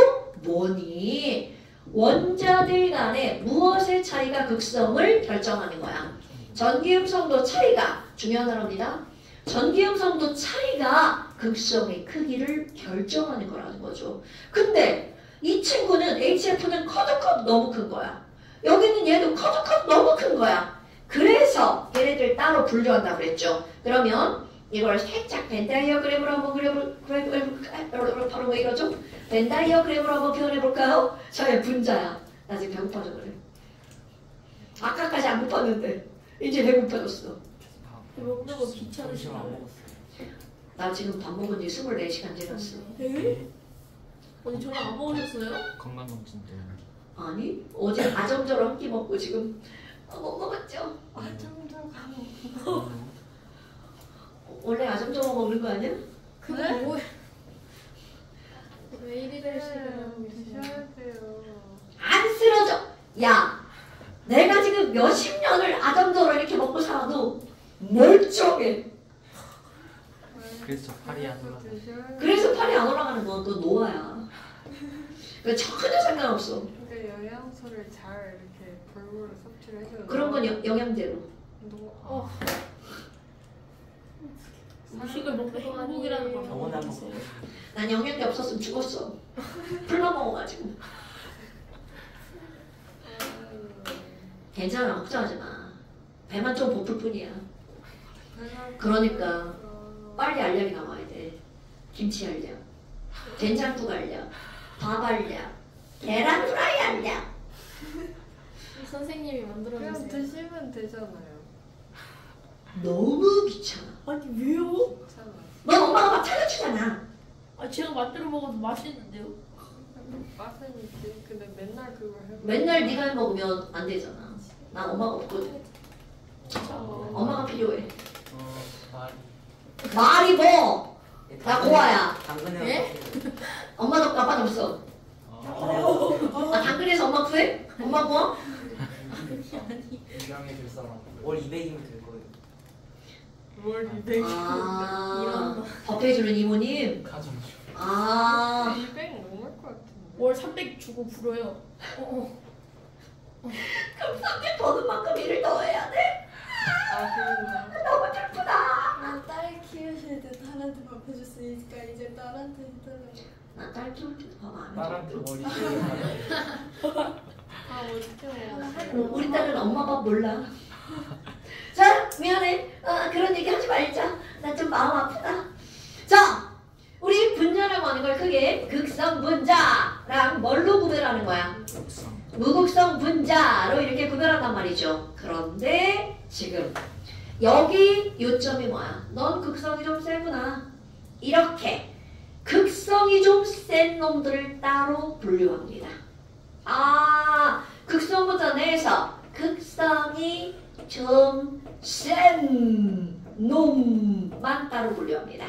뭐니? 원자들 간의 무엇의 차이가 극성을 결정하는 거야? 전기음성도 차이가 중요한 단어입니다. 전기음성도 차이가 극성의 크기를 결정하는 거라는 거죠. 근데 이 친구는 HF는 커도 너무 큰 거야. 여기는 얘도 커도 너무 큰 거야. 그래서 얘네들 따로 분류한다고 그랬죠. 그러면 이걸 살짝 벤 다이어그램으로 한번 그려볼까요? 바로 왜 이러죠? 벤 다이어그램으로 한번 표현해볼까요? 저의 분자야. 나 지금 배고파서 그래. 아까까지 안 고팠는데 이제 배고파졌어. 먹는 거 점심 안 귀찮으시나요? 먹었어요. 나 지금 밥 먹은 지 24시간 지났어. 에? 아니 저녁 안 먹으셨어요? 건강검진 때문에. 아니 어제 아점저로 한 끼 먹고 지금 못 먹었죠? 원래 아점저로 먹는 거 아니야? 그게 뭐야? 왜 이리 드셔야 돼요. 안 쓰러져. 야 내가 지금 몇십 년을 아점저로 이렇게 먹고 살아도 멀쩡해. 그래서 팔이 안 올라가. 그래서 팔이 안 올라가는 건 너 노화야. 그 전혀 상관없어. 근데 영양소를 잘 이렇게 골고루 섭취를 해줘야 그런 건 영양제로. 음식을 먹고 행복이라는 걸 저번에 한번 먹어보세요. 난 영양제 없었으면 죽었어. 풀만 먹어가지고. 괜찮아 걱정하지 마. 배만 좀 고플 뿐이야. 그러니까 빨리 알약이 나와야 돼. 김치 알약, 된장국 알약, 밥 알약, 계란 프라이 알약. 선생님이 그냥 만들어주세요. 드시면 되잖아요. 너무 귀찮아. 아니 왜요? 괜찮아. 넌 엄마가 막 차려주잖아. 아 제가 만들어 먹어도 맛있는데요. 맛은 있지. 근데 맨날 그걸 해봐. 맨날 네가 해 먹으면 안 되잖아. 난 엄마가 없거든. 엄마가 필요해. 말이. 말이 뭐? 나 고아야. 당근에 예? 엄마도 없고 아빠도 없어. 아 당근에서 엄마 구해? 엄마 고아? 입양해 줄 사람. 월 200이면 될 거예요. 뭘 200? 아 법해주는 이모님. 가정. 아 200 넘을 것 같은데. 월 300 주고 불어요. 그럼 300 버는 만큼 일을 더 해야 돼? 아 그렇네. 너무 슬프다. 딸 키우실 때 딸한테 밥 해줄 수 있으니까 이제 딸한테 해달라고. 나딸 키울 때도 밥안 해. 딸한테 머리 아 어떻게 먹어? 우리 딸은 엄마 밥 몰라. 자 미안해. 그런 얘기 하지 말자. 나 좀 마음 아프다. 자 우리 분자라고 하는 걸 크게 극성 분자랑 뭘로 구별하는 거야? 무극성 분자로 이렇게 구별한단 말이죠. 그런데 지금 여기 요점이 뭐야? 넌 극성이 좀 세구나. 이렇게 극성이 좀 센 놈들을 따로 분류합니다. 아, 극성 분자 내에서 극성이 좀 센 놈만 따로 분류합니다.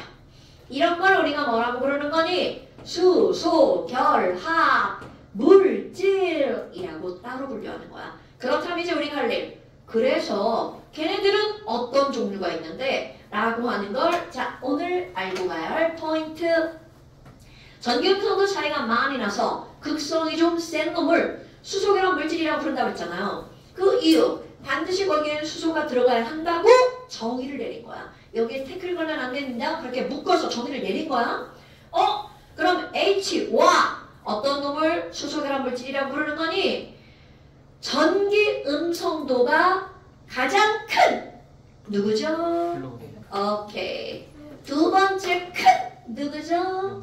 이런 걸 우리가 뭐라고 부르는 거니? 수, 소, 결, 합, 물질이라고 따로 분류하는 거야. 그렇다면 이제 우리가 할 일. 그래서 걔네들은 어떤 종류가 있는데 라고 하는 걸 자 오늘 알고 가야 할 포인트. 전기음성도 차이가 많이 나서 극성이 좀 센 놈을 수소결합 물질이라고 부른다고 했잖아요. 그 이유 반드시 거기에는 수소가 들어가야 한다고 정의를 내린 거야. 여기에 태클 걸면 안 된다. 그렇게 묶어서 정의를 내린 거야. 그럼 H와 어떤 놈을 수소결합 물질이라고 부르는 거니? 전기 음성도가 가장 큰 누구죠? 플로우. 오케이. 두 번째 큰 누구죠?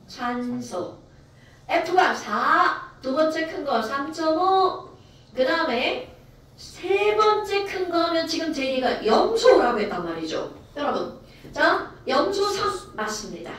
산소. F가 4. 두 번째 큰 거 3.5. 그 다음에 세 번째 큰 거는 지금 제이가 염소라고 했단 말이죠. 여러분. 자, 염소 3 맞습니다.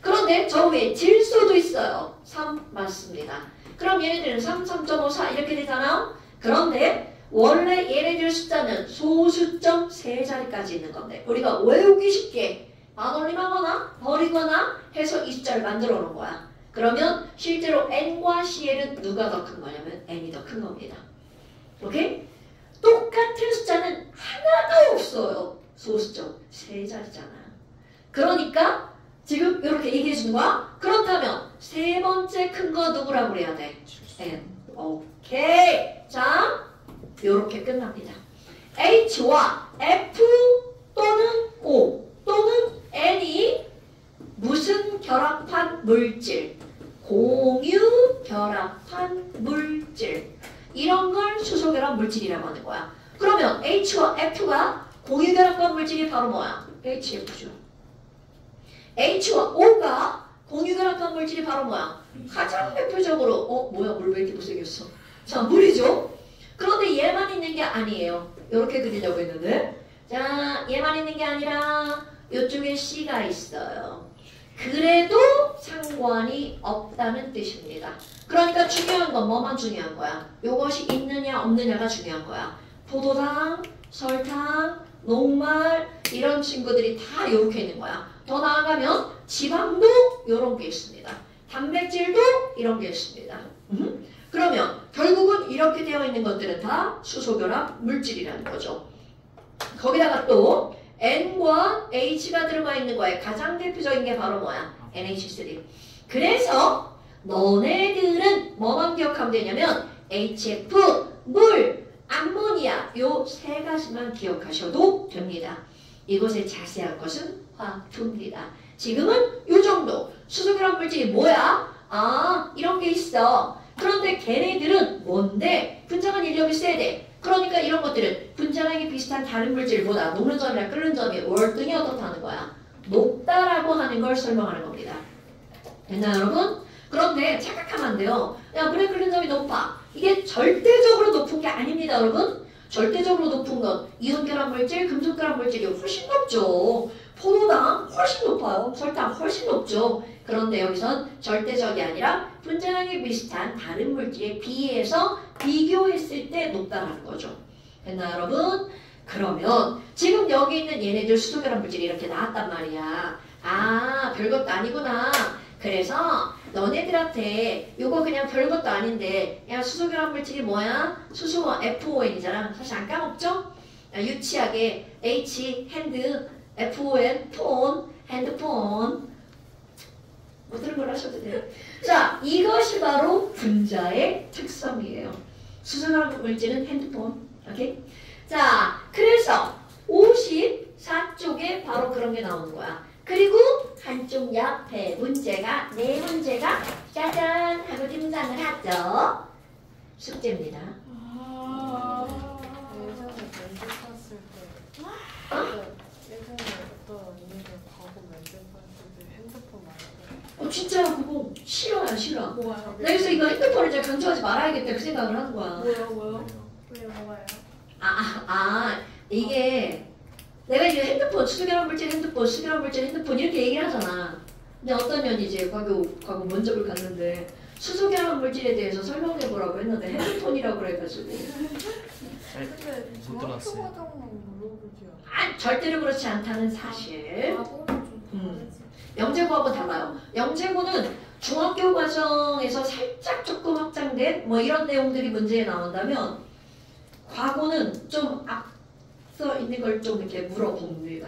그런데 저 위에 질소도 있어요. 3 맞습니다. 그럼 얘네들은 3, 3.5, 4 이렇게 되잖아요. 그런데 원래 얘네들 숫자는 소수점 3자리까지 있는 건데 우리가 외우기 쉽게 반올림하거나 버리거나 해서 이 숫자를 만들어 놓은 거야. 그러면 실제로 n과 CL은 누가 더 큰 거냐면 n이 더 큰 겁니다. 오케이? 똑같은 숫자는 하나도 없어요. 소수점 3자리잖아. 그러니까 지금 이렇게 얘기해 주는 거야. 그렇다면 세 번째 큰 거 누구라고 그래야 돼? n. 오케이. 자, 요렇게 끝납니다. H와 F 또는 O 또는 N이 무슨 결합한 물질? 공유 결합한 물질. 이런 걸 수소 결합 물질이라고 하는 거야. 그러면 H와 F가 공유 결합한 물질이 바로 뭐야? HF죠. H와 O가 공유 결합한 물질이 바로 뭐야? 가장 대표적으로 뭐야 물 왜 이렇게 못생겼어? 자, 물이죠. 그런데 얘만 있는 게 아니에요. 이렇게 그리려고 했는데 자, 얘만 있는 게 아니라 이쪽에 C가 있어요. 그래도 상관이 없다는 뜻입니다. 그러니까 중요한 건 뭐만 중요한 거야? 이것이 있느냐 없느냐가 중요한 거야. 포도당, 설탕, 녹말 이런 친구들이 다 이렇게 있는 거야. 더 나아가면 지방도 이런 게 있습니다. 단백질도 이런 게 있습니다. 그러면 결국은 이렇게 되어 있는 것들은 다 수소결합 물질이라는 거죠. 거기다가 또 N과 H가 들어가 있는 거에 가장 대표적인 게 바로 뭐야? NH3. 그래서 너네들은 뭐만 기억하면 되냐면 HF, 물, 암모니아 요 세 가지만 기억하셔도 됩니다. 이것의 자세한 것은 화학투입니다. 지금은 요 정도. 수소결합 물질이 뭐야? 아, 이런 게 있어. 그런데 걔네들은 뭔데? 분자간 인력이 세야 돼. 그러니까 이런 것들은 분자량이 비슷한 다른 물질보다 녹는 점이나 끓는 점이 월등히 어떻다는 거야? 높다라고 하는 걸 설명하는 겁니다. 됐나요, 여러분? 그런데 착각하면 안 돼요. 야, 그래 끓는 점이 높아. 이게 절대적으로 높은 게 아닙니다, 여러분. 절대적으로 높은 건 이온결합 물질, 금속결합 물질이 훨씬 높죠. 포도당 훨씬 높아요. 설탕 훨씬 높죠. 그런데 여기선 절대적이 아니라 분자량이 비슷한 다른 물질에 비해서 비교했을 때 높다라는 거죠. 됐나요, 여러분? 그러면 지금 여기 있는 얘네들 수소결합 물질이 이렇게 나왔단 말이야. 아, 별것도 아니구나. 그래서 너네들한테 이거 그냥 별것도 아닌데 야, 수소결합 물질이 뭐야? 수소와 FON이잖아. 사실 안 까먹죠? 유치하게 H, 핸드, FON, 폰, 핸드폰 못 들은 걸 하셔도 돼요. 자, 이것이 바로 분자의 특성이에요. 수소결합 물질은 핸드폰. 오케이? 자, 그래서 54쪽에 바로 그런 게 나오는 거야. 그리고 한쪽 옆에 문제가 네 문제가 짜잔 하고 등장을 하죠. 숙제입니다. 예전에 면접 봤을 때 예전에 어떤 언니가 과거 면접 봤을 때 핸드폰 말고 진짜 그거 싫어요, 싫어. 뭐가요? 그래서 이거 핸드폰을 이제 강조하지 말아야겠다 그 생각을 하는 거야. 뭐요? 왜요 뭐가요? 이게 내가 이제 핸드폰, 수소결합 물질 핸드폰, 수소결합 물질 핸드폰 이렇게 얘기를 하잖아. 근데 어떤 년이 이제 과거 면접을 갔는데 수소결합 물질에 대해서 설명해보라고 했는데 핸드폰이라고 그래가지고 근데 못 들었어요. 중학교 과정만 물어보지 절대로 그렇지 않다는 사실. 과거는 좀 다르지. 영재고하고 달라요. 영재고는 중학교 과정에서 살짝 조금 확장된 뭐 이런 내용들이 문제에 나온다면 과거는 좀 앞서 있는 걸 좀 이렇게 물어봅니다.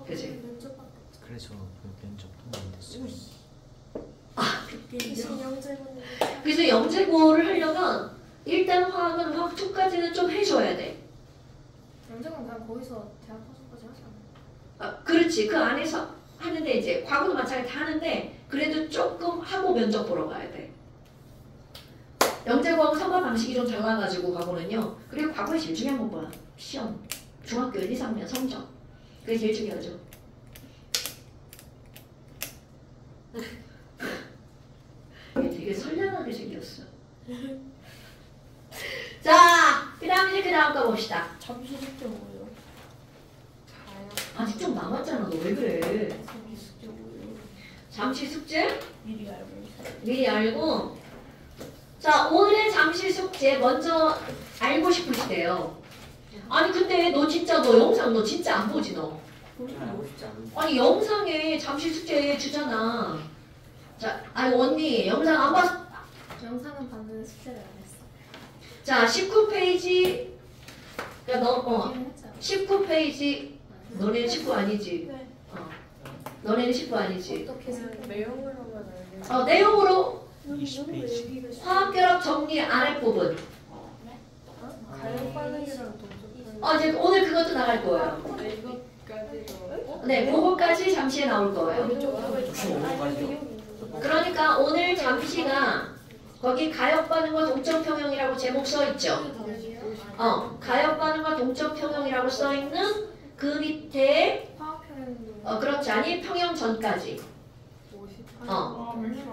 그지? 그래서 그 면접도 안 됐어요. 대신 영재고는 그래서 영재고를 하려면 일단 화학은 화학 2까지는 좀 해줘야 돼. 영재고는 그냥 거기서 대학 가서까지 하지 않아요? 그렇지. 그 안에서 하는데 이제 과거도 마찬가지 다 하는데 그래도 조금 하고 면접 보러 가야 돼. 영재고하고 선발 방식이 좀 달라가지고 과거는요. 그리고 과거에 제일 중요한 건 뭐야? 시험. 중학교 1, 2, 3년 성적. 그게 제일 중요하죠. 이게 되게 선량하게 생겼어. 자, 그 다음 이제 그 다음 거 봅시다. 잠시 숙제 뭐예요? 아직 좀 남았잖아. 너 왜 그래? 잠시 숙제 뭐예요? 잠시 숙제 미리 알고 있어요. 미리 알고. 자, 오늘의 잠시 숙제 먼저 알고 싶으시대요. 아니 근데 너 진짜 너 영상 너 진짜 안 보지 너? 알고 싶지 않은데. 아니 영상에 잠시 숙제 주잖아. 자, 아니 언니 영상 안 봤어? 영상은 봤는데 숙제를 안 했어. 자, 19페이지. 야, 너 보기는 했잖아. 19페이지. 너네는 19 아니지? 네. 너네는 19 아니지? 어떻게 그냥 생각해? 내용으로만 알겠어. 내용으로 여기 20페이지. 여기가 화학결합 정리 아랫부분. 가요 빠르기랑 동작. 이제 오늘 그것도 나갈 거예요. 이것까지도. 네, 그거까지 잠시에 나올 거예요. 그러니까 오늘 잠시가 거기 가역 반응과 동점 평형이라고 제목 써 있죠. 가역 반응과 동점 평형이라고 써 있는 그 밑에 화학평형도 그렇지 아니 평형 전까지. 58.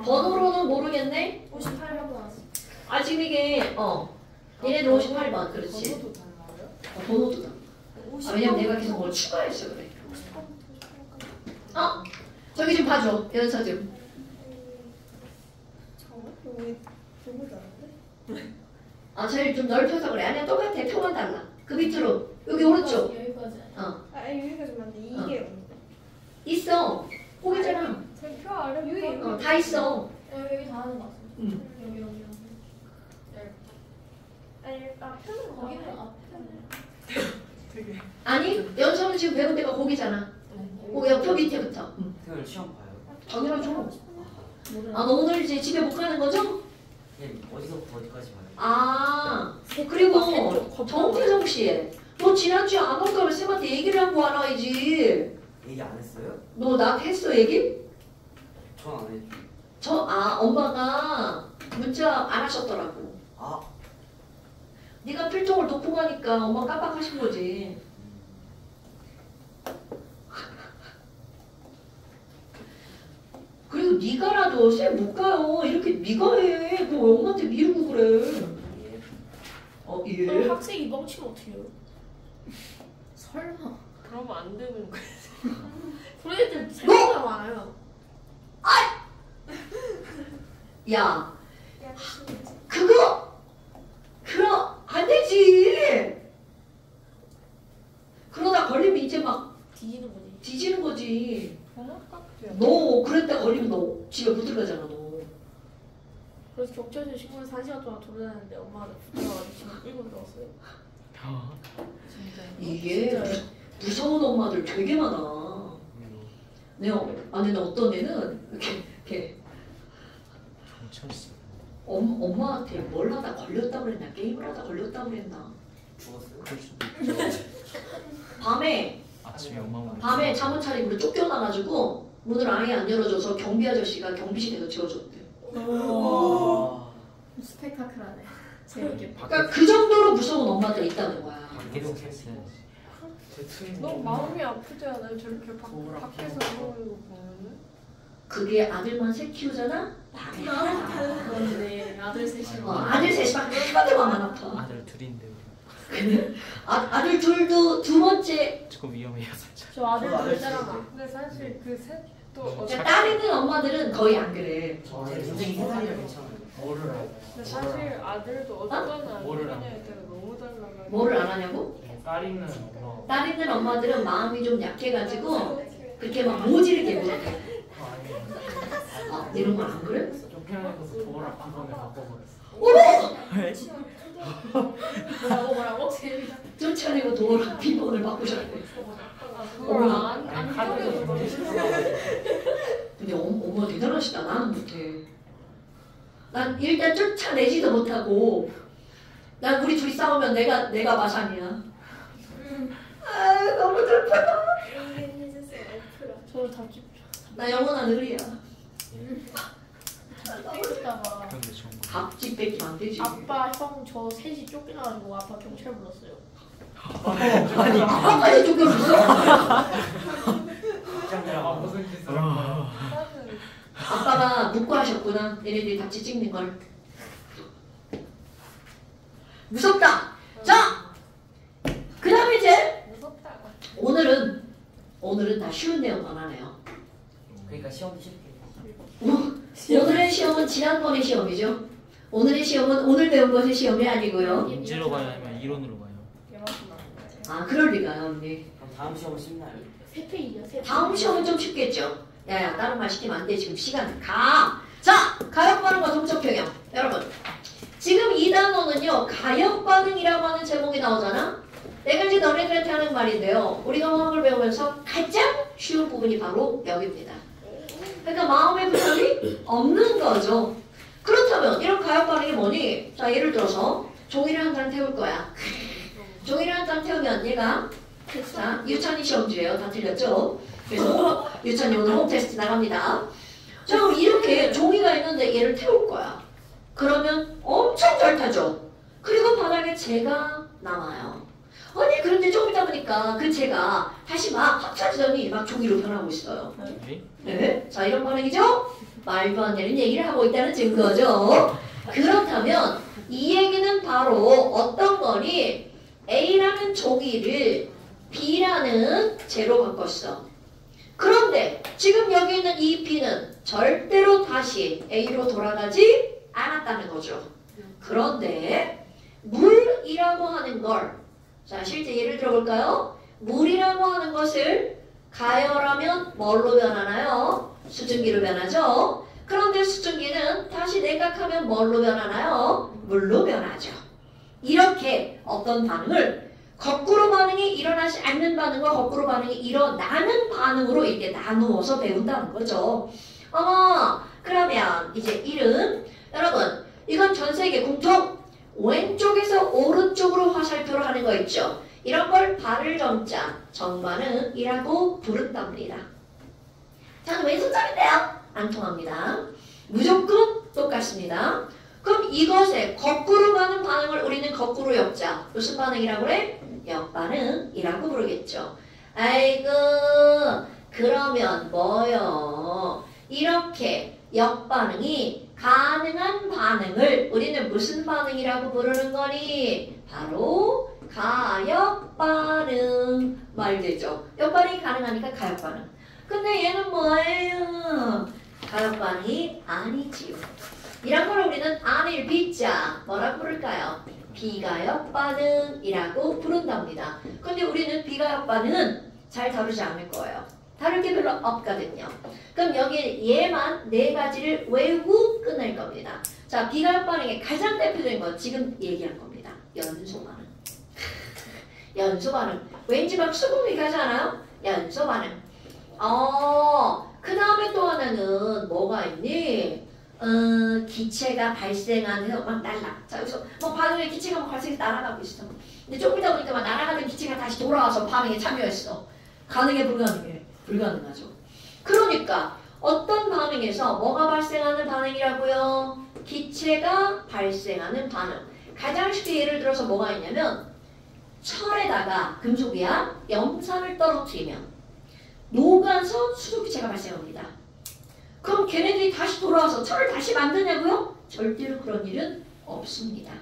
번호로는 모르겠네. 58번 나왔어. 지금 이게 얘네들 58번 그렇지. 번호도 달라요? 번호도 다. 왜냐면 내가 계속 뭘 추가했어 그래. 저기 좀 봐줘 연서 좀. 여기 너무 다른데? 제일 좀 넓혀서 그래. 아니야 똑같아. 표만 달라. 그 밑으로 여기 오른쪽 여기까지. 여기까지 맞는데 이게 없는데. 있어. 거기 있잖아. 제표 아래 여기 다 있어. 여기 다 하는 거 같아. 응. 여기. 표는 거기는 되게. 아니 연서는 지금 배운 데가 거기잖아. 그 옆에 밑에부터. 오늘 시험 봐요. 당연하죠. 너 오늘 이제 집에 못 가는 거죠? 네, 어디서부터 어디까지 봐요? 그리고 정태성 씨, 너 지난주에 안 올 거면 쌤한테 얘기를 하고 와놔야지. 얘기 안 했어요? 너 나한테 했어 얘기? 전 안 했죠. 엄마가 문자 안 하셨더라고. 네가 필통을 놓고 가니까 엄마 깜빡하신 거지. 그리고 네가라도 쌤 못 가요. 이렇게 네가 해. 너 왜 엄마한테 미루고 그래. 예. 학생이 멍치면 어떻게 해요? 설마. 그러면 안 되는 거야. 그런 애들 생각보다 많아요. 야, 그럼 안 되지. 그러다 걸리면 이제 막 뒤지는 거지. 뒤지는 거지. 번호값이야. 너 그랬다 걸리면 너 집에 못 들어가잖아 너. 그래서 경찰서 신고해서 1시간 동안 돌아다녔는데 엄마가 붙어가지고 지금 끌고 들어왔어요. 이게 무서운 엄마들 되게 많아. 근데 어떤 애는 이렇게 경찰서. 엄마한테 뭘 하다 걸렸다 그랬나 게임을 하다 걸렸다 그랬나. 죽었어요? 그럴 수도 있죠. 아침에 엄마만. 밤에 잠을 차리고 쫓겨나가지고 문을 아예 안 열어줘서 경비 아저씨가 경비실에서 지워줬대. 스펙타클하네. 재밌게. 그러니까 그 정도로 무서운 엄마들이 있다는 거야. 계속 했어요. 너무 마음이 아프지 않아요? 저렇게 밖에서 그러는 거 보면은? 그게 아들만 셋 키우잖아? 마음이 아파. 그런데 아들 셋이 아들 셋이밖에 마음만 아파. 아들 둘인데 아들 둘도 두 번째. 조금 위험해요 살짝. 저 아들 아들 둘째랑 근데 사실 그 셋도 그러니까 딸 있는 엄마들은 거의 안 그래. 제 인생이 세상이라 괜찮아요. 뭐를 근데 사실 아들도 어쩌나 안 뭐를 안 하냐에 따라 너무 달라가지고 뭐를 안 하냐고? 딸 있는 엄마 딸 있는 엄마들은 마음이 좀 약해가지고 그렇게 막 모지르게 못해. 이런 건 안 그래? 쫓겨내서 도어를 한 번에 바꿔버렸어. 뭐라고? 쫓아내고 도어랑 비번을 바꾸셨대. 그걸 어머나. 안 카드에서 꺼내서 싫어가지고 근데 엄마 대단하시다. 나는 못해. 난 일단 쫓아내지도 못하고 난 우리 둘이 싸우면 내가 마산이야. 너무 슬프다. 저를 잡지. 나 영원한 의리야. 삐졌다가 그런데 좋은 거. 갑질 안 되지. 아빠 형 저 셋이 쫓겨나가지고 아빠 경찰 불렀어요. 아빠까지 쫓겨났어? 아 무슨 짓을 한 거야? 나는 아빠가 묻고 하셨구나. 얘네들이 같이 찍는 걸. 무섭다. 자, 그 다음에 이제 무섭다. 오늘은 다 쉬운 내용만 하네요. 그러니까 시험도 쉽게. 오늘의 시험은 지난번의 시험이죠. 오늘의 시험은 오늘 배운 것의 시험이 아니고요. 문제로 봐요 아니면 이론으로 봐요? 이만큼 나온 거예요. 아, 그럴 리가요, 언니. 그럼 다음 시험은 쉽나요? 세 페이지야. 세 다음 시험은 좀 쉽겠죠. 야야, 다른 말 시키면 안 돼. 지금 시간 가. 자, 가역 반응과 동적 평형. 여러분, 지금 이 단어는요, 가역 반응이라고 하는 제목이 나오잖아. 내가 이제 너네들한테 하는 말인데요. 우리가 화학을 배우면서 가장 쉬운 부분이 바로 여기입니다. 그러니까 마음의 부담이 없는 거죠. 그렇다면 이런 가역 반응이 뭐니? 자, 예를 들어서 종이를 한 장 태울 거야. 종이를 한 장 태우면 얘가 자, 유찬이 시험지예요. 다 틀렸죠? 그래서 유찬이 오늘 홈테스트 나갑니다. 자, 그럼 이렇게 종이가 있는데 얘를 태울 거야. 그러면 엄청 잘 타죠? 그리고 바닥에 재가 남아요. 아니, 그런데 좀 있다 보니까 그 재가 다시 막 합쳐지더니 막 종이로 변하고 있어요. 네? 네? 자, 이런 반응이죠? 말도 안 되는 얘기를 하고 있다는 증거죠. 그렇다면 이 얘기는 바로 어떤 거니? A라는 종이를 B라는 재로 바꿨어. 그런데 지금 여기 있는 이 B는 절대로 다시 A로 돌아가지 않았다는 거죠. 그런데 물이라고 하는 걸, 자, 실제 예를 들어볼까요? 물이라고 하는 것을 가열하면 뭘로 변하나요? 수증기로 변하죠. 그런데 수증기는 다시 냉각하면 뭘로 변하나요? 물로 변하죠. 이렇게 어떤 반응을 거꾸로 반응이 일어나지 않는 반응과 거꾸로 반응이 일어나는 반응으로 이렇게 나누어서 배운다는 거죠. 그러면 이제 일은 여러분, 이건 전 세계 공통 왼쪽에서 오른쪽으로 화살표로 하는 거 있죠. 이런 걸 발을 점자, 정반응이라고 부른답니다. 저는 왼손잡인데요? 안 통합니다. 무조건 똑같습니다. 그럼 이것에 거꾸로 가는 반응을 우리는 거꾸로 역자. 무슨 반응이라고 그래? 역반응이라고 부르겠죠. 아이고, 그러면 뭐요? 이렇게 역반응이 가능한 반응을 우리는 무슨 반응이라고 부르는 거니? 바로 가역반응. 말되죠? 역반응이 가능하니까 가역반응. 근데 얘는 뭐예요? 가역반응이 아니지요. 이런 걸 우리는 안일 B자 뭐라고 부를까요? 비가역반응이라고 부른답니다. 근데 우리는 비가역반응은 잘 다루지 않을 거예요. 다룰 게 별로 없거든요. 그럼 여기 얘만 네 가지를 외우고 끝낼 겁니다. 자, 비가역반응의 가장 대표적인 건 지금 얘기한 겁니다. 연소반응. 연소반응. 왠지 막 수긍이 가지 않아요? 연소반응. 그 다음에 또 하나는 뭐가 있니? 기체가 발생하면서 막 날라. 자, 여기서 뭐 반응에 기체가 막 발생해서 날아가고 있어. 근데 조금 있다 보니까 막 날아가던 기체가 다시 돌아와서 반응에 참여했어. 가능해, 불가능해? 불가능하죠. 그러니까 어떤 반응에서 뭐가 발생하는 반응이라고요? 기체가 발생하는 반응. 가장 쉽게 예를 들어서 뭐가 있냐면 철에다가 금속이야 염산을 떨어뜨리면 녹아서 수소기체가 발생합니다. 그럼 걔네들이 다시 돌아와서 철을 다시 만드냐고요? 절대로 그런 일은 없습니다.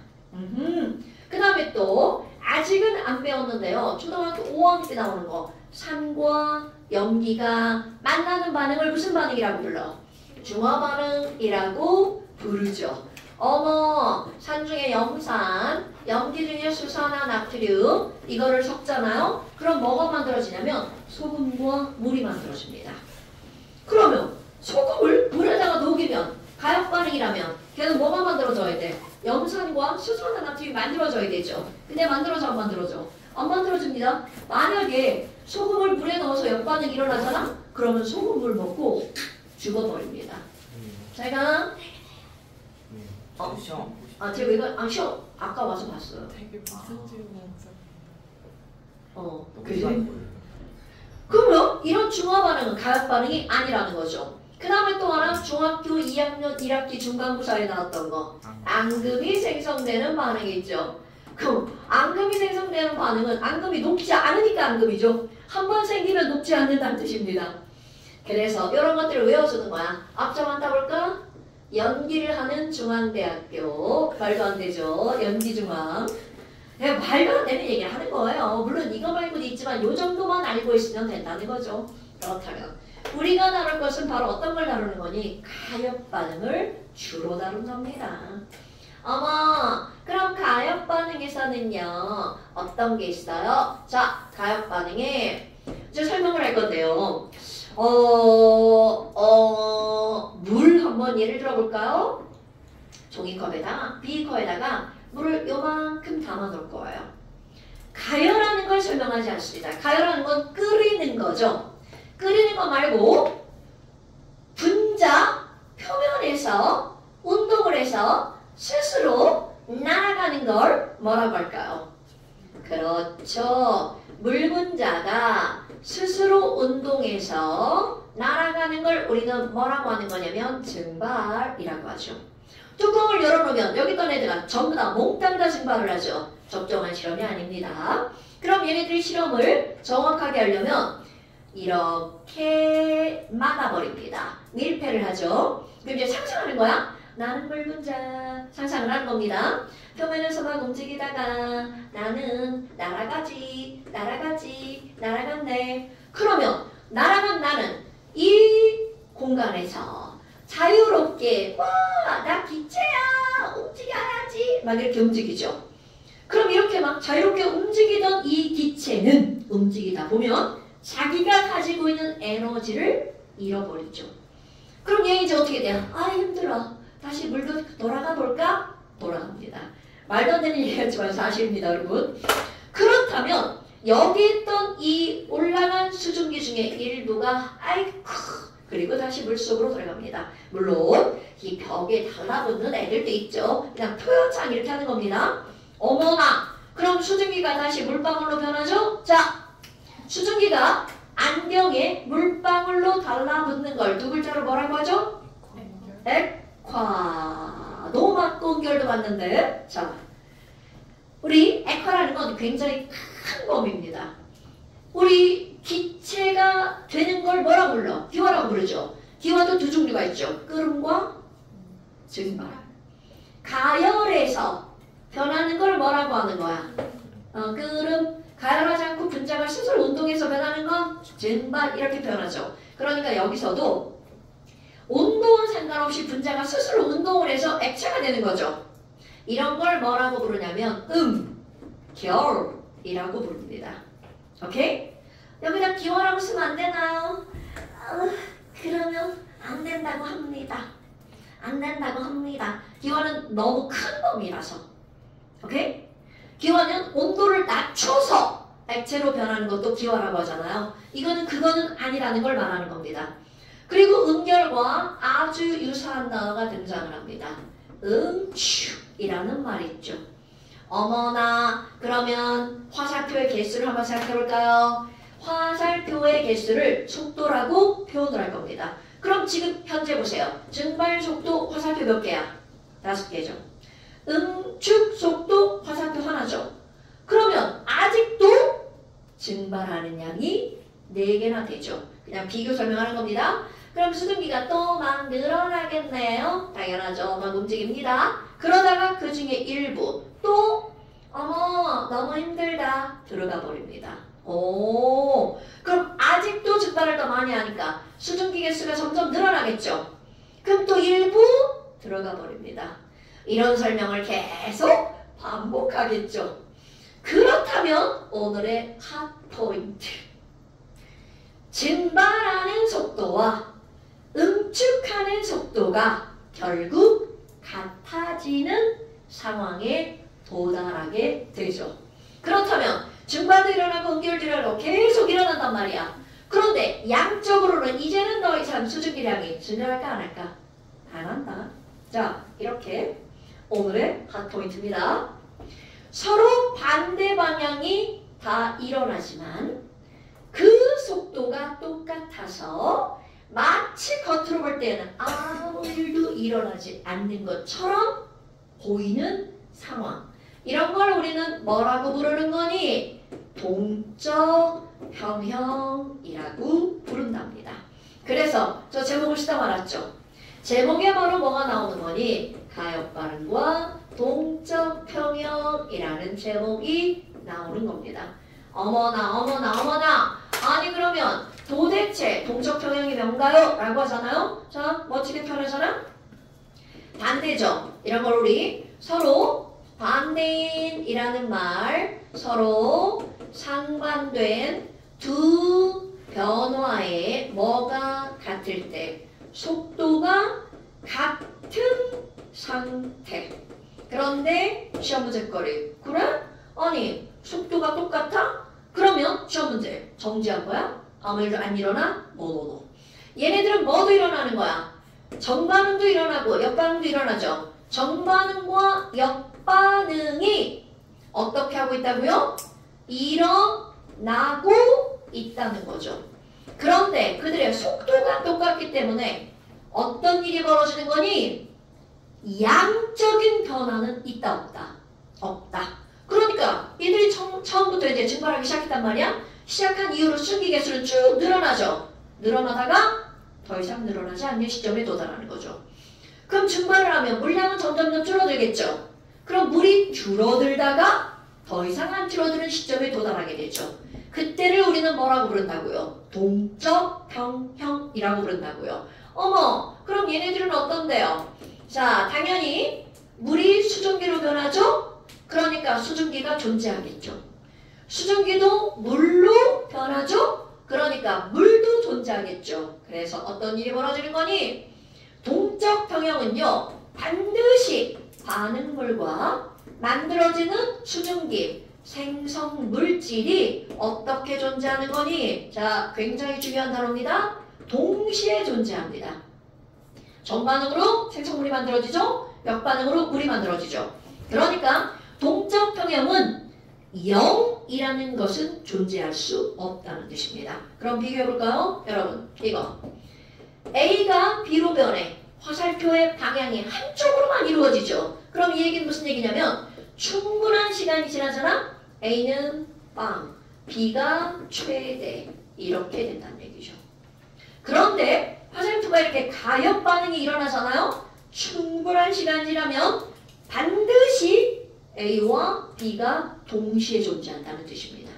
그 다음에 또 아직은 안 배웠는데요. 초등학교 5학년 때 나오는 거. 산과 염기가 만나는 반응을 무슨 반응이라고 불러? 중화반응이라고 부르죠. 산 중에 염산, 염기 중에 수산화 나트륨 이거를 섞잖아요. 그럼 뭐가 만들어지냐면 소금과 물이 만들어집니다. 그러면 소금을 물에다가 녹이면 가역반응이라면 걔는 뭐가 만들어져야 돼? 염산과 수산화 나트륨이 만들어져야 되죠. 근데 만들어져 안 만들어져? 안 만들어집니다. 만약에 소금을 물에 넣어서 역반응이 일어나잖아? 그러면 소금물 먹고 죽어버립니다. 제가 시험 제가 이거 시험 아까 와서 봤어요. 되게 무슨 질문이었어? 그지? 그러면 이런 중화 반응은 가역 반응이 아니라는 거죠. 그 다음에 또 하나 중학교 2학년 1학기 중간고사에 나왔던 거. 앙금이 생성되는 반응이 있죠. 그럼 앙금이 생성되는 반응은 앙금이 녹지 않으니까 앙금이죠. 한 번 생기면 녹지 않는다는 뜻입니다. 그래서 이런 것들을 외워주는 거야. 앞서만 따볼까? 연기를 하는 중앙대학교. 말도 안 되죠. 연기중앙. 그냥 말도 안 되는 얘기를 하는 거예요. 물론 이거 말고도 있지만 이 정도만 알고 있으면 된다는 거죠. 그렇다면 우리가 다룰 것은 바로 어떤 걸 다루는 거니? 가역 반응을 주로 다룬답니다. 어머, 그럼 가역 반응에서는요 어떤 게 있어요? 자, 가역 반응에 이제 설명을 할 건데요. 물 한번 예를 들어 볼까요? 종이컵에다가 비커에다가 물을 요만큼 담아 놓을 거예요. 가열하는 걸 설명하지 않습니다. 가열하는 건 끓이는 거죠. 끓이는 거 말고 분자 표면에서 운동을 해서 스스로 날아가는 걸 뭐라고 할까요? 그렇죠. 물 분자가 스스로 운동해서 날아가는 걸 우리는 뭐라고 하는 거냐면 증발이라고 하죠. 뚜껑을 열어놓으면 여기 있던 애들은 전부 다 몽땅 다 증발을 하죠. 적정한 실험이 아닙니다. 그럼 얘네들이 실험을 정확하게 하려면 이렇게 막아버립니다. 밀폐를 하죠. 그럼 이제 상상하는 거야. 나는 물 분자 상상을 하는 겁니다. 표면에서 막 움직이다가 나는 날아가지 날아갔네. 그러면 날아간 나는 이 공간에서 자유롭게 와 나 기체야 움직여야지 막 이렇게 움직이죠. 그럼 이렇게 막 자유롭게 움직이던 이 기체는 움직이다 보면 자기가 가지고 있는 에너지를 잃어버리죠. 그럼 얘 이제 어떻게 돼요? 아 힘들어. 다시 물도 돌아가 볼까? 돌아갑니다. 말도 안 되는 얘기였지만 사실입니다, 여러분. 그렇다면 여기 있던 이 올라간 수증기 중에 일부가 아이쿠 그리고 다시 물속으로 들어갑니다. 물론 이 벽에 달라붙는 애들도 있죠. 그냥 표현상 이렇게 하는 겁니다. 어머나 그럼 수증기가 다시 물방울로 변하죠? 자, 수증기가 안경에 물방울로 달라붙는 걸 두 글자로 뭐라고 하죠? 액화. 너무 맞고 연결도 맞는데. 자, 우리 액화라는 건 굉장히 큰 범위입니다. 우리 기체가 되는 걸 뭐라고 불러? 기화라고 부르죠. 기화도 두 종류가 있죠. 끓음과 증발. 가열에서 변하는 걸 뭐라고 하는 거야? 끓음. 가열하지 않고 분자가 스스로 운동해서 변하는 건 증발 이렇게 변하죠. 그러니까 여기서도 온도와 상관없이 분자가 스스로 운동을 해서 액체가 되는 거죠. 이런 걸 뭐라고 부르냐면 결이라고 부릅니다. 오케이? 여기다 기화라고 쓰면 안 되나요? 그러면 안 된다고 합니다. 안 된다고 합니다. 기화는 너무 큰 범위라서. 오케이? 기화는 온도를 낮춰서 액체로 변하는 것도 기화라고 하잖아요. 그거는 아니라는 걸 말하는 겁니다. 그리고 음결과 아주 유사한 단어가 등장을 합니다. 응축이라는 말이 있죠. 어머나 그러면 화살표의 개수를 한번 생각해 볼까요? 화살표의 개수를 속도라고 표현을 할 겁니다. 그럼 지금 현재 보세요. 증발 속도 화살표 몇 개야? 5개죠. 응축 속도 화살표 하나죠. 그러면 아직도 증발하는 양이 4개나 되죠. 그냥 비교 설명하는 겁니다. 그럼 수증기가 또 막 늘어나겠네요. 당연하죠. 막 움직입니다. 그러다가 그 중에 일부 또 어머 너무 힘들다 들어가 버립니다. 오, 그럼 아직도 증발을 더 많이 하니까 수증기 개수가 점점 늘어나겠죠. 그럼 또 일부 들어가 버립니다. 이런 설명을 계속 반복하겠죠. 그렇다면 오늘의 핫포인트. 증발하는 속도와 응축하는 속도가 결국 같아지는 상황에 도달하게 되죠. 그렇다면 증발도 일어나고 응결도 일어나고 계속 일어난단 말이야. 그런데 양적으로는 이제는 더 이상 수증기량이 증가할까 안 할까? 안 한다. 자, 이렇게 오늘의 핫포인트입니다. 서로 반대 방향이 다 일어나지만 그 속도가 똑같아서 마치 마치 겉으로 볼 때는 아무 일도 일어나지 않는 것처럼 보이는 상황. 이런 걸 우리는 뭐라고 부르는 거니? 동적 평형이라고 부른답니다. 그래서 저 제목을 쓰다 말았죠. 제목에 바로 뭐가 나오는 거니? 가역 발음과 동적 평형이라는 제목이 나오는 겁니다. 어머나 어머나 어머나. 아니 그러면 도대체 동적 평형이 뭔가요? 라고 하잖아요. 자, 멋지게 표현하잖아. 반대죠. 이런 걸 우리 서로 반대인이라는 말, 서로 상반된 두 변화의 뭐가 같을 때, 속도가 같은 상태. 그런데 시험 문제거리. 그래? 아니 속도가 똑같아? 그러면 시험 문제 정지한 거야? 아무 일도 안 일어나? 노노노. 얘네들은 뭐도 일어나는 거야? 정반응도 일어나고 역반응도 일어나죠. 정반응과 역반응이 어떻게 하고 있다고요? 일어나고 있다는 거죠. 그런데 그들의 속도가 똑같기 때문에 어떤 일이 벌어지는 거니? 양적인 변화는 있다 없다? 없다. 그러니까 이들이 처음부터 이제 증발하기 시작했단 말이야. 시작한 이후로 수증기 개수는 쭉 늘어나죠. 늘어나다가 더 이상 늘어나지 않는 시점에 도달하는 거죠. 그럼 증발을 하면 물량은 점점 줄어들겠죠. 그럼 물이 줄어들다가 더 이상 안 줄어드는 시점에 도달하게 되죠. 그때를 우리는 뭐라고 부른다고요? 동적 평형이라고 부른다고요. 어머, 그럼 얘네들은 어떤데요? 자, 당연히 물이 수증기로 변하죠? 그러니까 수증기가 존재하겠죠. 수증기도 물로 변하죠? 그러니까 물도 존재하겠죠. 그래서 어떤 일이 벌어지는 거니? 동적 평형은요, 반드시 반응물과 만들어지는 수증기, 생성 물질이 어떻게 존재하는 거니? 자, 굉장히 중요한 단어입니다. 동시에 존재합니다. 정반응으로 생성물이 만들어지죠? 역반응으로 물이 만들어지죠. 그러니까 동적 평형은 0이라는 것은 존재할 수 없다는 뜻입니다. 그럼 비교해볼까요? 여러분, 이거 A가 B로 변해. 화살표의 방향이 한쪽으로만 이루어지죠. 그럼 이 얘기는 무슨 얘기냐면 충분한 시간이 지나잖아? A는 빵, B가 최대 이렇게 된다는 얘기죠. 그런데 화살표가 이렇게 가역 반응이 일어나잖아요? 충분한 시간이 지나면 반드시 A와 B가 동시에 존재한다는 뜻입니다.